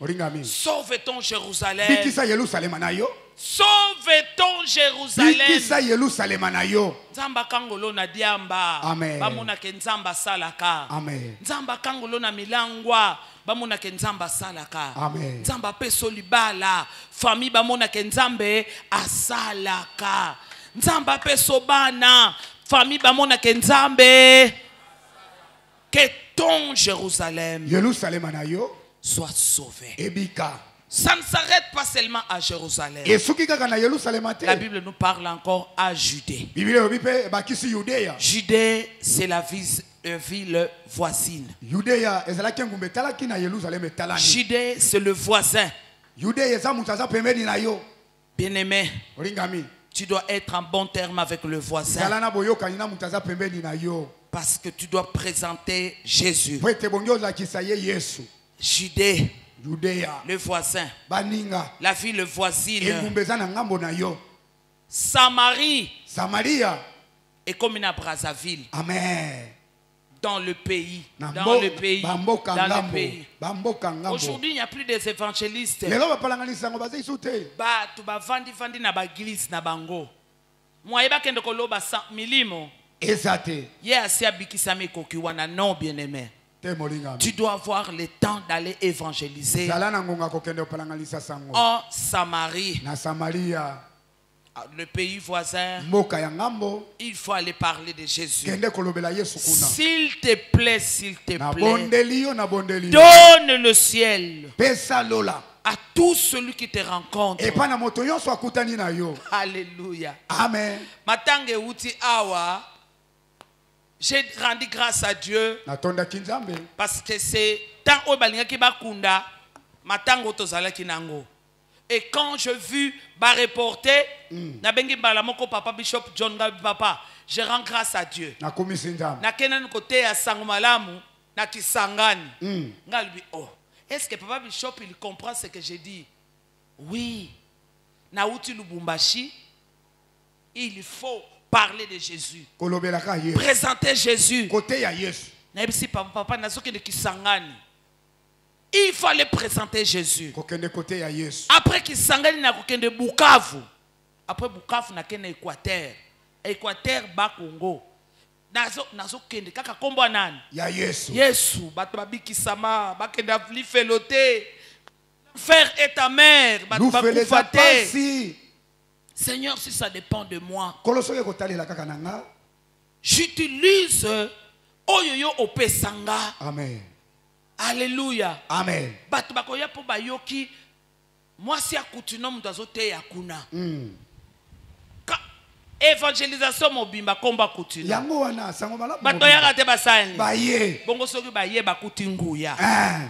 Speaker 1: Sauve ton Jérusalem. Sauve ton Jérusalem. Nzamba kangolo na diamba.
Speaker 2: Amen.
Speaker 1: Bamuna ke nzamba salaka.
Speaker 2: Amen.
Speaker 1: Nzamba kangolo na milangwa. Bamuna ke nzamba salaka.
Speaker 2: Amen.
Speaker 1: Nzamba peso libala. Famille bamuna ke nzambe asalaka. Nzamba peso bana. famille bamona kenzambe. Que ton Jérusalem soit sauvé. Ça ne s'arrête pas seulement à Jérusalem. La Bible nous parle encore à Judée. Judée, c'est la ville voisine. Judée, c'est le voisin. Bien-aimé, tu dois être en bon terme avec le voisin. Parce que tu dois présenter Jésus. Judée, le voisin, la ville voisine. Samarie est comme une Brazzaville.
Speaker 2: Amen.
Speaker 1: Dans le pays. Aujourd'hui, il n'y a plus des évangélistes. Non, bien-aimé. Tu dois avoir le temps d'aller évangéliser. En Samarie, le pays voisin, il faut aller parler de Jésus. S'il te plaît, donne le ciel à tout celui qui te rencontre. Alléluia.
Speaker 2: Amen.
Speaker 1: J'ai rendu grâce à Dieu parce que c'est tant au balingaki bakunda matango tozalaki nango. Et quand je vis reporter na bengi balamoko papa Bishop John Gabi papa, je rends grâce à Dieu. Na kenan côté ya sangomalamu na kisangani. Ngalbi oh, est-ce que papa Bishop il comprend ce que j'ai dit? Oui. Na uti Lubumbashi, il faut parler de Jésus. Présenter Jésus. Il fallait présenter Jésus. Après Kisangani na kokende Bukavu. Après Bukavu na kende Équateur. Équateur ba Congo. Nazo kende kaka kombo nani?
Speaker 2: Ya Yesu.
Speaker 1: Yesu bato babikisama bakenda vli felote. Frère et ta mère bato bakufate. Seigneur, si ça dépend de moi, j'utilise Oyoyo Opesanga.
Speaker 2: Amen.
Speaker 1: Alléluia.
Speaker 2: Amen.
Speaker 1: Batubakoya po bayoki, moi si akutino mutazote yakuna. Évangélisation mobimba komba kutino.
Speaker 2: Yango wana sango malamu.
Speaker 1: Batoya kate basani.
Speaker 2: Baye.
Speaker 1: Bongo soki baye bakutinguya.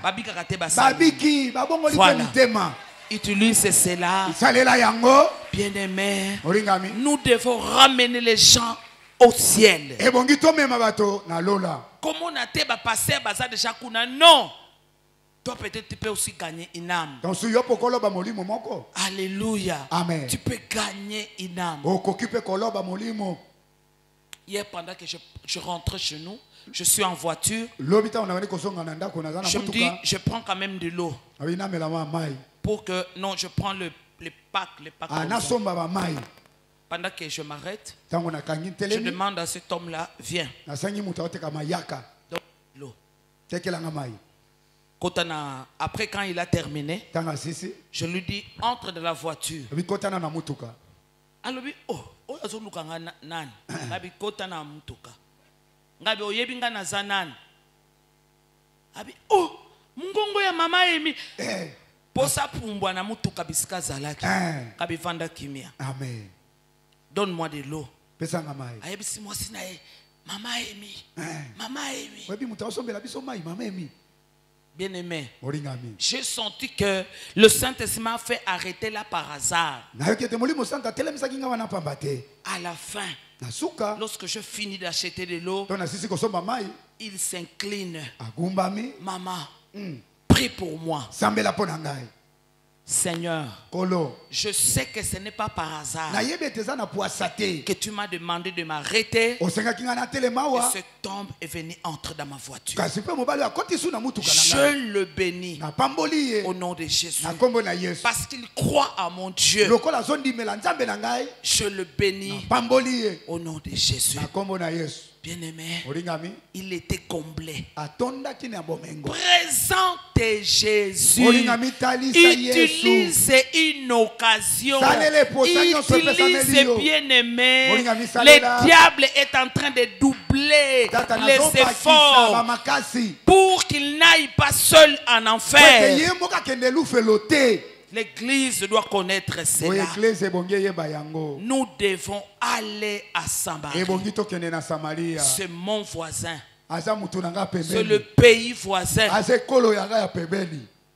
Speaker 1: Babika kate basani.
Speaker 2: Babiki, babongo litema.
Speaker 1: Utilise cela. Bien-aimé, nous devons ramener les gens au ciel. Comment on a passé à déjà kuna? Non. Toi peut-être tu peux aussi gagner une âme. Alléluia.
Speaker 2: Amen.
Speaker 1: Tu peux gagner une âme. Hier pendant que je rentrais chez nous, je suis en voiture. Je me dis, je prends quand même de l'eau. Pour que, non, je prends le pack. Pendant que je m'arrête, je demande à cet homme-là, viens. Donc, l'eau. Après, quand il a terminé, je lui dis, entre dans la voiture. Alors, oh, oh, mungongo ya mama Emi. Posa pumbwa na mutuka bisika zalaki. Kabivanda kimia.
Speaker 2: Amen.
Speaker 1: Donne-moi de l'eau.
Speaker 2: Pesanga mai.
Speaker 1: Ayebisi moi sinae. Mama Emi. Mama Emi.
Speaker 2: Webi mutaosombela biso mai mama Emi.
Speaker 1: Bien-aimé, j'ai senti que le Saint-Esprit m'a fait arrêter là par hasard. À la fin, lorsque je finis d'acheter de l'eau, il s'incline. Maman, prie pour moi. Seigneur, je sais que ce n'est pas par hasard que tu m'as demandé de m'arrêter et cet homme est venu entrer dans ma voiture. Je le bénis au nom de Jésus parce qu'il croit à mon Dieu. Je le bénis au nom de Jésus. Bien-aimé, il était comblé. Présente Jésus. Utilise une occasion. Utilise bien-aimé. Le diable est en train de doubler les efforts pour qu'il n'aille pas seul en enfer. L'Église doit connaître cela. Nous devons aller à Samarie. C'est mon voisin. C'est le pays voisin.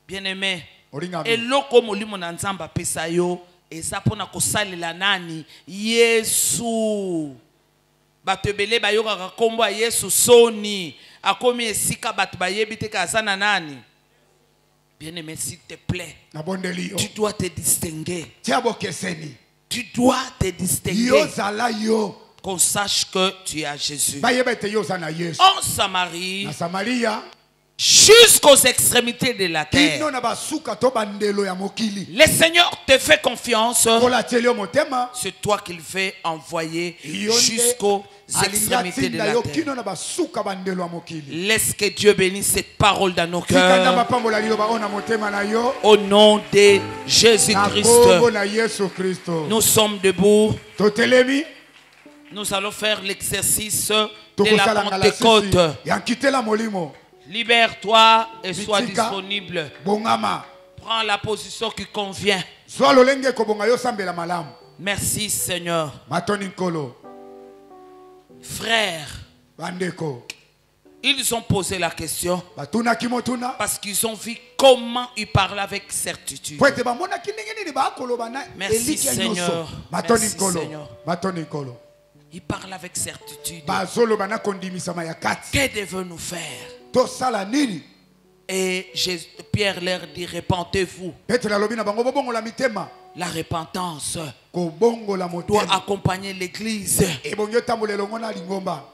Speaker 1: Bien-aimé. Et loko molimo na nzamba pesa yo eza pona kosalela nani Yesu. Batebele bayoka kombo Yesu soni akomi esika batu bayebi te kazana nani. Bien-aimé, s'il te plaît, tu dois te distinguer. Tu dois te distinguer. Qu'on sache que tu es à Jésus. En Samarie, jusqu'aux extrémités de la terre, le Seigneur te fait confiance. C'est toi qu'il veut envoyer jusqu'aux extrémités de la terre. Laisse que Dieu bénisse cette parole dans nos cœurs. Au nom de Jésus-Christ, nous sommes debout. Nous allons faire l'exercice de la Pentecôte. Libère-toi et sois disponible. Prends la position qui convient. Merci Seigneur. Frères, ils ont posé la question parce qu'ils ont vu comment il parlait avec certitude. Merci Seigneur. Merci Seigneur. Il parle avec certitude. Que devons-nous faire? Et Pierre leur dit, répentez-vous. La repentance doit accompagner l'église.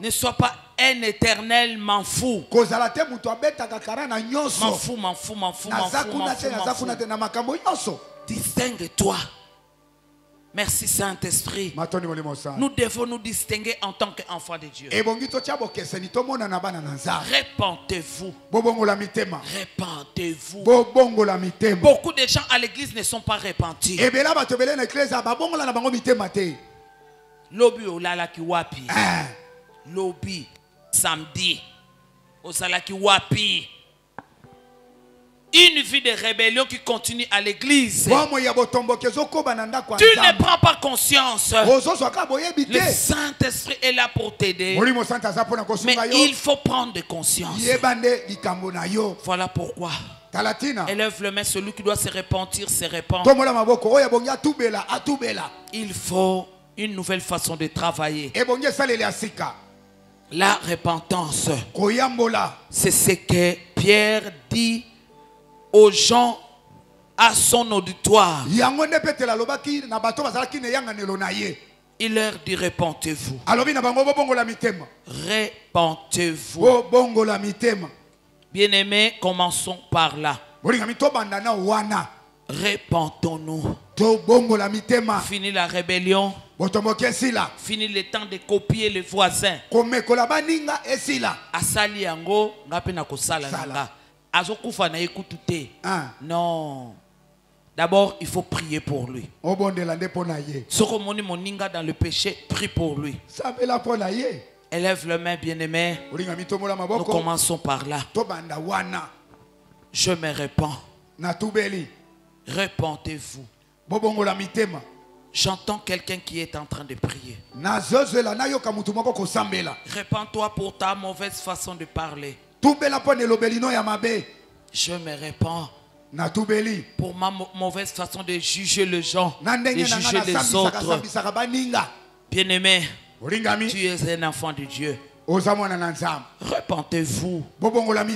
Speaker 1: Ne sois pas un éternel m'en fou. M'en fou. Distingue-toi. Merci Saint-Esprit. Nous devons nous distinguer en tant qu'enfants de Dieu. Répentez-vous. Répentez-vous. Beaucoup de gens à l'église ne sont pas repentis. Lobi olala ki wapi. Lobi samedi osala ki wapi. Une vie de rébellion qui continue à l'église. Tu ne prends pas conscience. Le Saint-Esprit est là pour t'aider. Mais il faut prendre conscience. Voilà pourquoi. Élève le main, celui qui doit se repentir, se repent. Il faut une nouvelle façon de travailler. La repentance, c'est ce que Pierre dit aux gens à son auditoire. Il leur dit répentez-vous. Répentez-vous. Bien-aimés, commençons par là. Répentons-nous. Fini la rébellion. Fini le temps de copier les voisins. Asali yango ngape na kosala nga. Non. D'abord, il faut prier pour lui. Sokomoni moninga dans le péché, prie pour lui. Élève le main, bien-aimé. Nous commençons par là. Je me répands. Répentez-vous. J'entends quelqu'un qui est en train de prier. Répands-toi pour ta mauvaise façon de parler. Je me répands pour ma mauvaise façon de juger les gens, de juger les autres. Bien-aimé, tu es un enfant de Dieu. Repentez-vous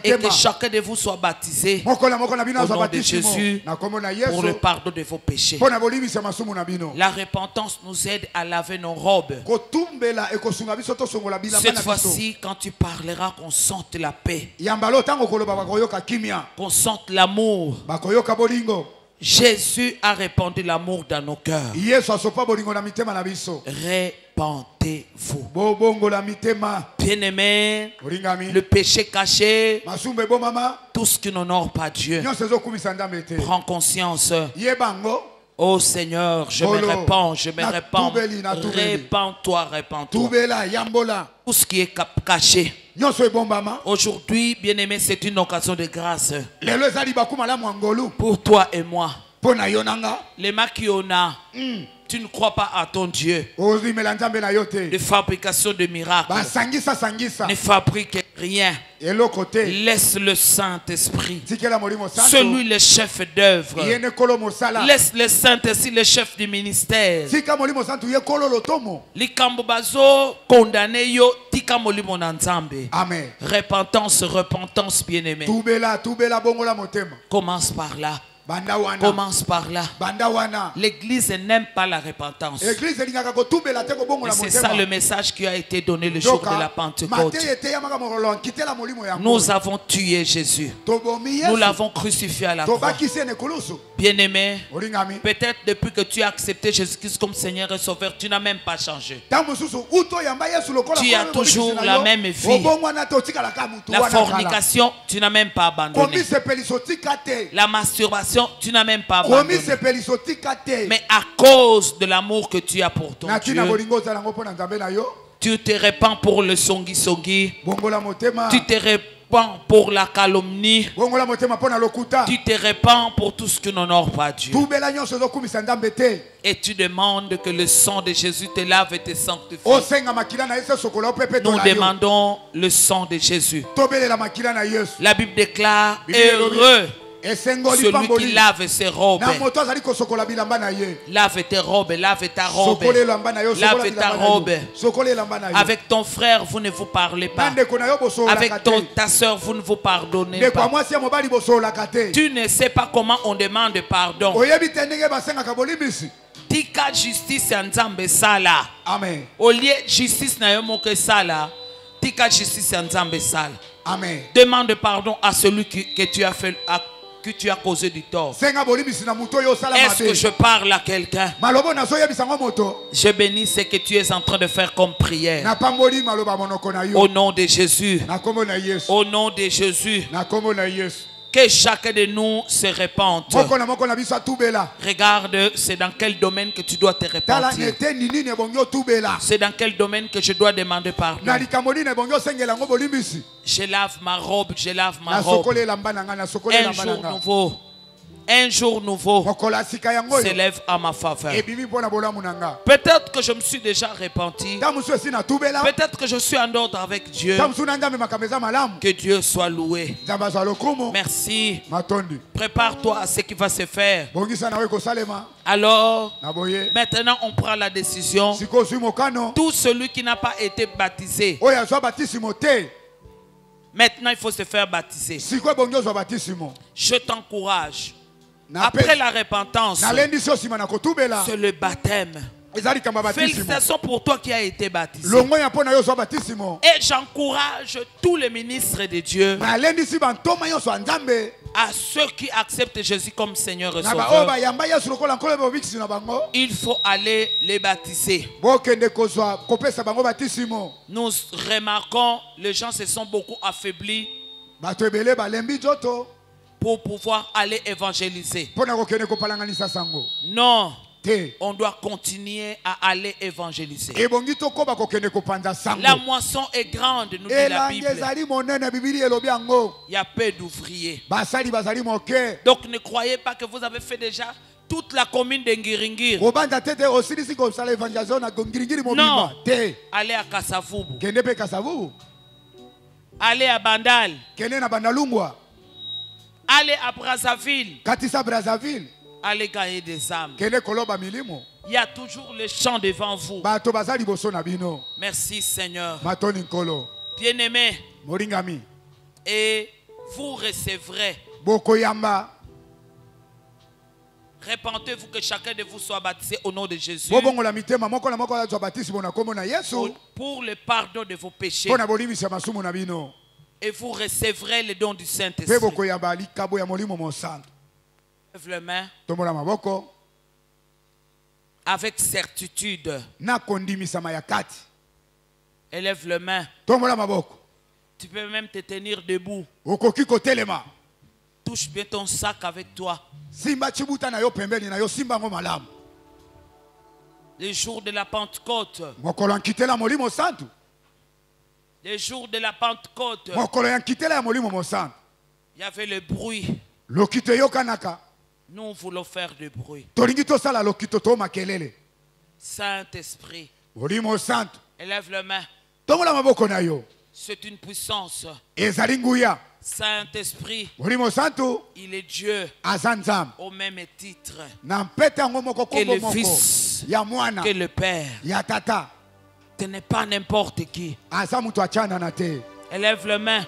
Speaker 1: et que chacun de vous soit baptisé au nom de Jésus pour le pardon de vos péchés. La repentance nous aide à laver nos robes. Cette fois-ci, quand tu parleras, qu'on sente la paix, qu'on sente l'amour. Jésus a répandu l'amour dans nos cœurs. Répentez-vous. Bien-aimés, le péché caché, tout ce qui n'honore pas Dieu, prends conscience. Oh Seigneur, je me répands, je me répands. Répands-toi, répands-toi. Tout ce qui est caché. Aujourd'hui, bien-aimé, c'est une occasion de grâce pour toi et moi. Les maquiona, tu ne crois pas à ton Dieu. De fabrication de miracles. Ne fabrique rien. Laisse le Saint-Esprit, celui le chef d'œuvre. Laisse le Saint-Esprit, le chef du ministère. Likambobazo condamné yo tika molimo na Nzambe.
Speaker 2: Amen.
Speaker 1: Repentance, repentance, bien-aimé. Commence par là. Commence par là. L'église n'aime pas la repentance. C'est ça le message qui a été donné le jour de la Pentecôte. Nous avons tué Jésus. Nous l'avons crucifié à la croix. Bien-aimé, peut-être depuis que tu as accepté Jésus-Christ comme Seigneur et Sauveur, tu n'as même pas changé. Tu as toujours la même vie. La fornication, tu n'as même pas abandonné. La masturbation, tu n'as même pas abandonné. Mais à cause de l'amour que tu as pour ton Dieu, tu te répands pour le songi-songi. Tu te répands pour la calomnie. Tu te répands pour tout ce qui n'honore pas Dieu. Et tu demandes que le sang de Jésus te lave et te sanctifie. Nous demandons le sang de Jésus. La Bible déclare heureux celui qui lave ses robes. Lave tes robes, lave ta robe. Lave ta robe. Avec ton frère, vous ne vous parlez pas. Avec ta soeur, vous ne vous pardonnez pas. Tu ne sais pas comment on demande pardon. Tika justice Nzambe sala.
Speaker 2: Amen.
Speaker 1: Au lieu justice na yo moke sala, tika justice Nzambe sala.
Speaker 2: Amen.
Speaker 1: Demande pardon à celui que tu as fait, que tu as causé du tort. Est-ce que je parle à quelqu'un? Je bénis ce que tu es en train de faire comme prière. Au nom de Jésus. Au nom de Jésus. Que chacun de nous se répande. Regarde, c'est dans quel domaine que tu dois te repentir. C'est dans quel domaine que je dois demander pardon. Je lave ma robe, je lave ma robe. Un jour nouveau. Un jour nouveau s'élève à ma faveur. Peut-être que je me suis déjà repenti. Peut-être que je suis en ordre avec Dieu. Que Dieu soit loué. Merci. Prépare-toi à ce qui va se faire. Alors, maintenant on prend la décision. Tout celui qui n'a pas été baptisé, maintenant il faut se faire baptiser. Je t'encourage. Après la repentance, c'est le baptême. Félicitations pour toi qui as été baptisé. Et j'encourage tous les ministres de Dieu, à ceux qui acceptent Jésus comme Seigneur et Sauveur, il faut aller les baptiser. Nous remarquons, les gens se sont beaucoup affaiblis pour pouvoir aller évangéliser. Non, on doit continuer à aller évangéliser. La moisson est grande, nous dit la Bible. Il y a peu d'ouvriers. Donc ne croyez pas que vous avez fait déjà toute la commune de Ngiringiri. Non, allez à Kasavubu. Allez à Bandal. Allez à Brazzaville. Allez gagner des âmes. Il y a toujours le champ devant vous. Merci Seigneur. Bien-aimé. Et vous recevrez. Répentez-vous que chacun de vous soit baptisé au nom de Jésus. Pour le pardon de vos péchés. Et vous recevrez le don du Saint-Esprit. Lève les mains. Avec certitude. Élève les mains. Tu peux même te tenir debout. Touche bien ton sac avec toi. Les jours de la Pentecôte. Les jours de la Pentecôte. Il y avait le bruit. Nous voulons faire du bruit. Saint-Esprit. Élève les mains. C'est une puissance. Saint-Esprit. Il est Dieu. Au même titre que le Fils, que le Père. Ce n'est pas n'importe qui. Élève les mains.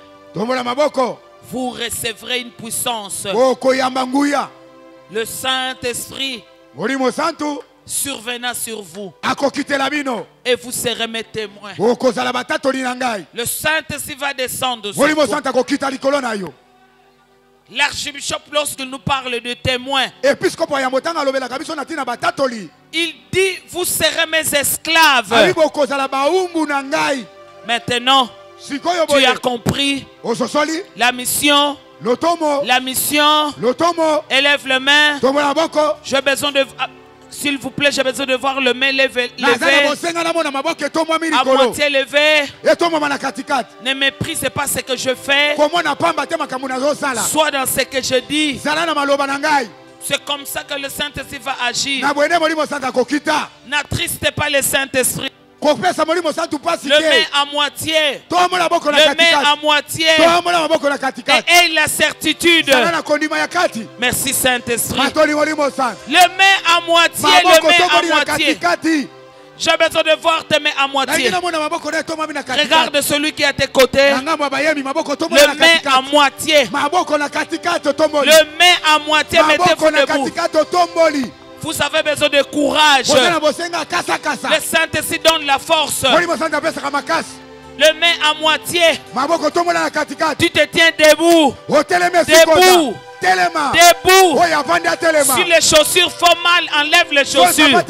Speaker 1: Vous recevrez une puissance. Le Saint-Esprit survenant sur vous. Et vous serez mes témoins. Le Saint-Esprit va descendre sur vous. L'archbishop, lorsqu'il nous parle de témoins, il dit, vous serez mes esclaves. Maintenant, tu as compris la mission. La mission. Élève les mains. J'ai besoin de... S'il vous plaît, j'ai besoin de voir le main levé. À moitié levé. Ne méprisez pas ce que je fais. Sois dans ce que je dis. C'est comme ça que le Saint-Esprit va agir. N'attristez pas le Saint-Esprit. Le met à moitié. Le met à moitié. Et aie la certitude. Merci Saint-Esprit. Le met à moitié. Le met à moitié. J'ai besoin de voir tes mains à moitié. Regarde celui qui est à tes côtés. Le met à moitié. Le met à moitié. Mettez-vous debout. Vous avez besoin de courage. Le Saint-Esprit donne la force. Le main à moitié. Tu te tiens debout. Debout. Debout. Si les chaussures font mal, enlève les chaussures.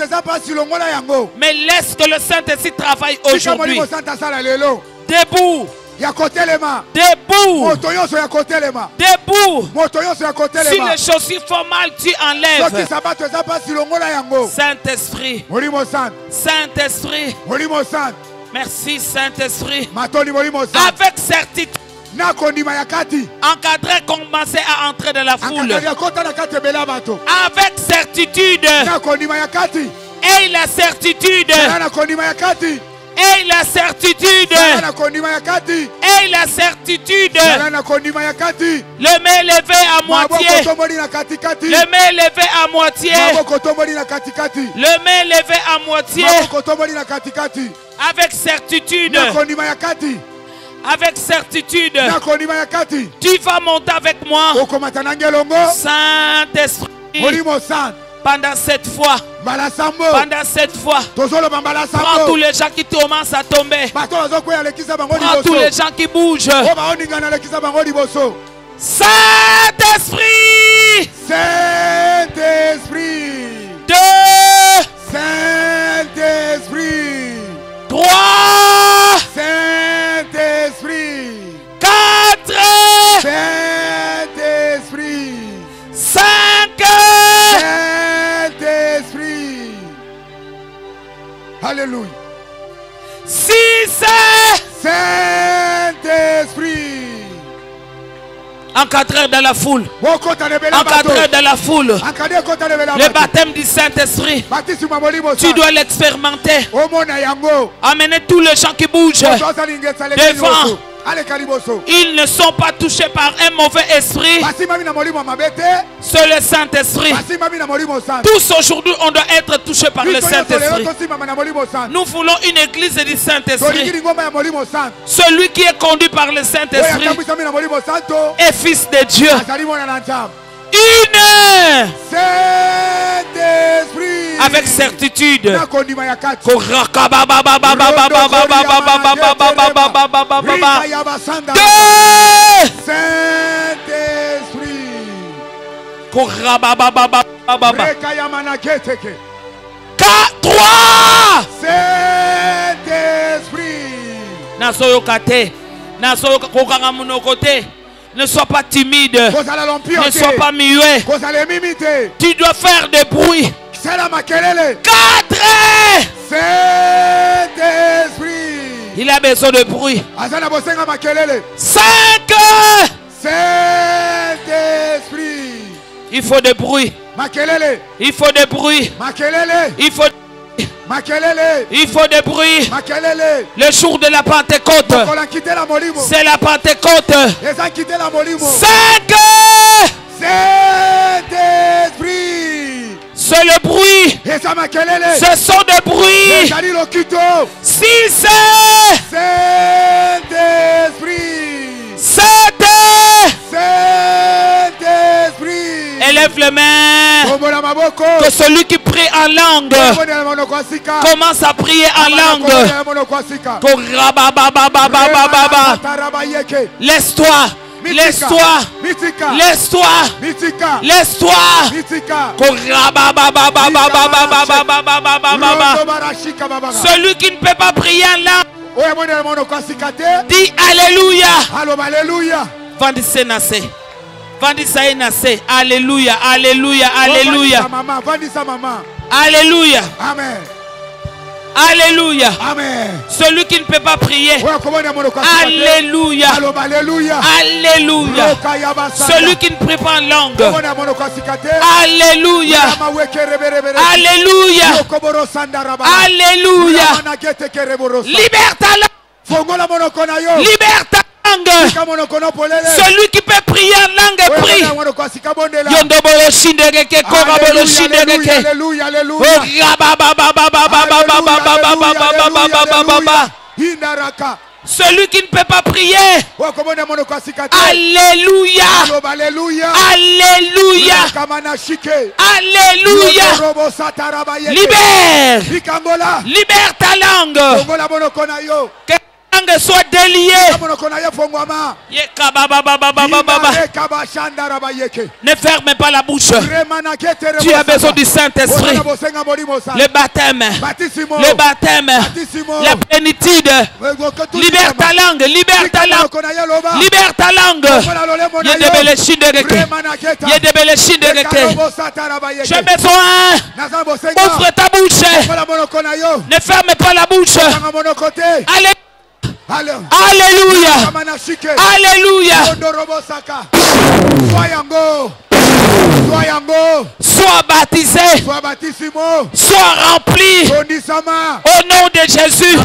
Speaker 1: Mais laisse que le Saint-Esprit travaille aujourd'hui. Debout. Debout. Debout. Si les chaussures font mal, tu enlèves. Saint-Esprit. Saint-Esprit. Merci Saint-Esprit. Avec certitude. Encadré, commencez à entrer dans la foule. Avec certitude. Et la certitude. Et la certitude. Et la certitude. Le main levé à moitié. Le main levé à moitié. Le main levé à moitié. Avec certitude. Avec certitude. Tu vas monter avec moi. Saint-Esprit. Pendant cette fois. Pendant cette fois. Prends tous les gens qui commencent à tomber. Prends tous les gens qui bougent. Saint-Esprit.
Speaker 2: Saint-Esprit.
Speaker 1: 2.
Speaker 2: Saint-Esprit.
Speaker 1: 3.
Speaker 2: Saint-Esprit.
Speaker 1: 4.
Speaker 2: Saint-Esprit.
Speaker 1: 5.
Speaker 2: Saint-Esprit. Alléluia.
Speaker 1: 6.
Speaker 2: Saint-Esprit.
Speaker 1: Encadré dans la foule. Encadré dans la foule. Le baptême du Saint-Esprit. Tu dois l'expérimenter. Amenez tous les gens qui bougent devant. Ils ne sont pas touchés par un mauvais esprit. C'est le Saint-Esprit. Tous aujourd'hui, on doit être touchés par le Saint-Esprit. Nous voulons une église du Saint-Esprit. Celui qui est conduit par le Saint-Esprit est fils de Dieu. Une. Avec certitude. 2. Ne sois pas timide. Ne sois pas muet. Tu dois faire des bruits. 4. Il a besoin de bruit. 5. Il faut des bruits. Il faut des bruits. Il faut des bruits. Le jour de la Pentecôte, c'est la Pentecôte. 5. C'est le bruit. Ce sont des bruits. 6. 7. Élève les mains. Que celui qui prie en langue commence à prier en langue. Laisse-toi. Laisse-toi. Laisse-toi. Laisse-toi. Celui qui ne peut pas prier en langue, dis Alléluia. Vendissez Nassé. Vendissez Nassé. Alléluia. Alléluia. Alléluia. Alléluia.
Speaker 2: Amen.
Speaker 1: Alléluia.
Speaker 2: Amen.
Speaker 1: Celui qui ne peut pas prier. Alléluia. Alléluia. Celui qui ne prie pas en langue. Alléluia. Alléluia. Alléluia. Libère ta langue. Libère ta langue. Celui qui peut prier en langue prie. Celui qui ne peut pas prier. Alléluia. Alléluia. Alléluia. Libère. Libère ta langue. Que ta langue soit déliée. Ne ferme pas la bouche. Tu as besoin du Saint-Esprit. Le baptême. Le baptême. La plénitude. Libère ta langue. Libère ta langue. Libère ta langue. J'ai besoin. Ouvre ta bouche. Ne ferme pas la bouche. Allez. Alléluia. Alléluia. Sois baptisé. Sois rempli. Au nom de Jésus.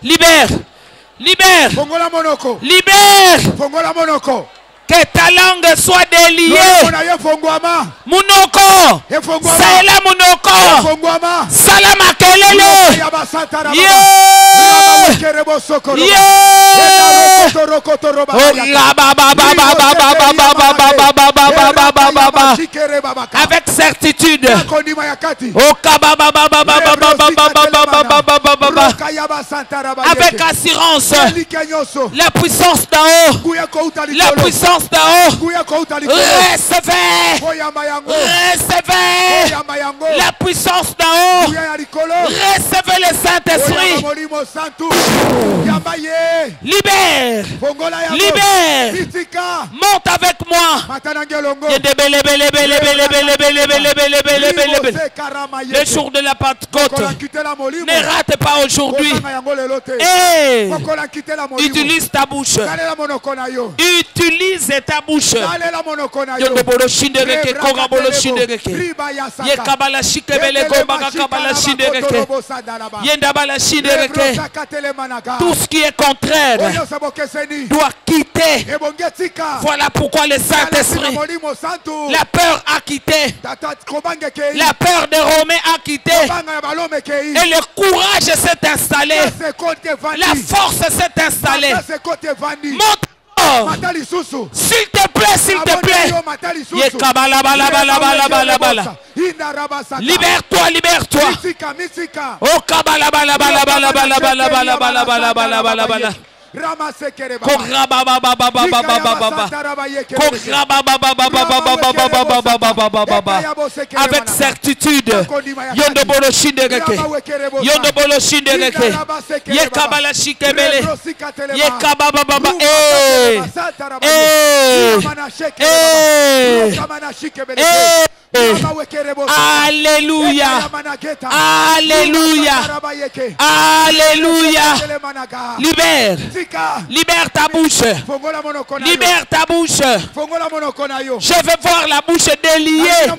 Speaker 1: Libère. Libère. Libère. Que ta langue soit déliée. Munoko. Saela munoko. Salama kelele. Avec certitude. Avec assurance. La puissance d'en haut. La puissance d'en haut. Recevez. Recevez. La puissance d'en haut. Recevez le Saint-Esprit. Libère. Libère. Monte avec moi. Le jour de la Pentecôte. Ne rate pas aujourd'hui. Utilise ta bouche. Utilise ta bouche. Tout ce qui est contraire doit quitter. Voilà pourquoi le Saint-Esprit, la peur a quitté. La peur des Romains a quitté. Et le courage s'est installé. La force s'est installée. Monte. S'il te plaît, s'il te plaît. Libère-toi, libère-toi. Oh, Avec certitude. Alléluia. Alléluia. Alléluia. Libère. Libère ta bouche. Libère ta bouche. Je veux voir la bouche déliée.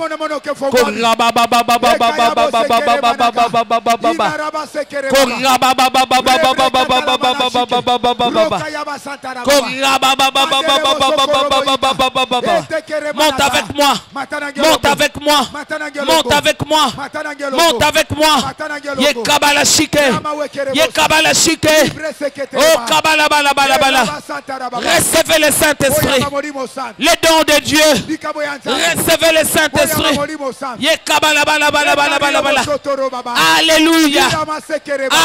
Speaker 1: Monte avec moi. Monte avec moi. Monte avec moi. Monte avec moi. Ye kabala shike. Ye kabala shike. Oh kabala bala bala bala. Recevez le Saint-Esprit. Les dons de Dieu. Recevez le Saint-Esprit. Ye kabala bala bala bala bala bala. Alléluia.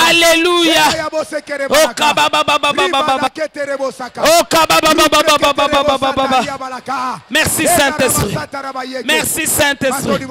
Speaker 1: Alléluia. Oh kababa baba baba baba. Oh kababa baba baba baba baba. Merci Saint-Esprit. Merci Saint-Esprit.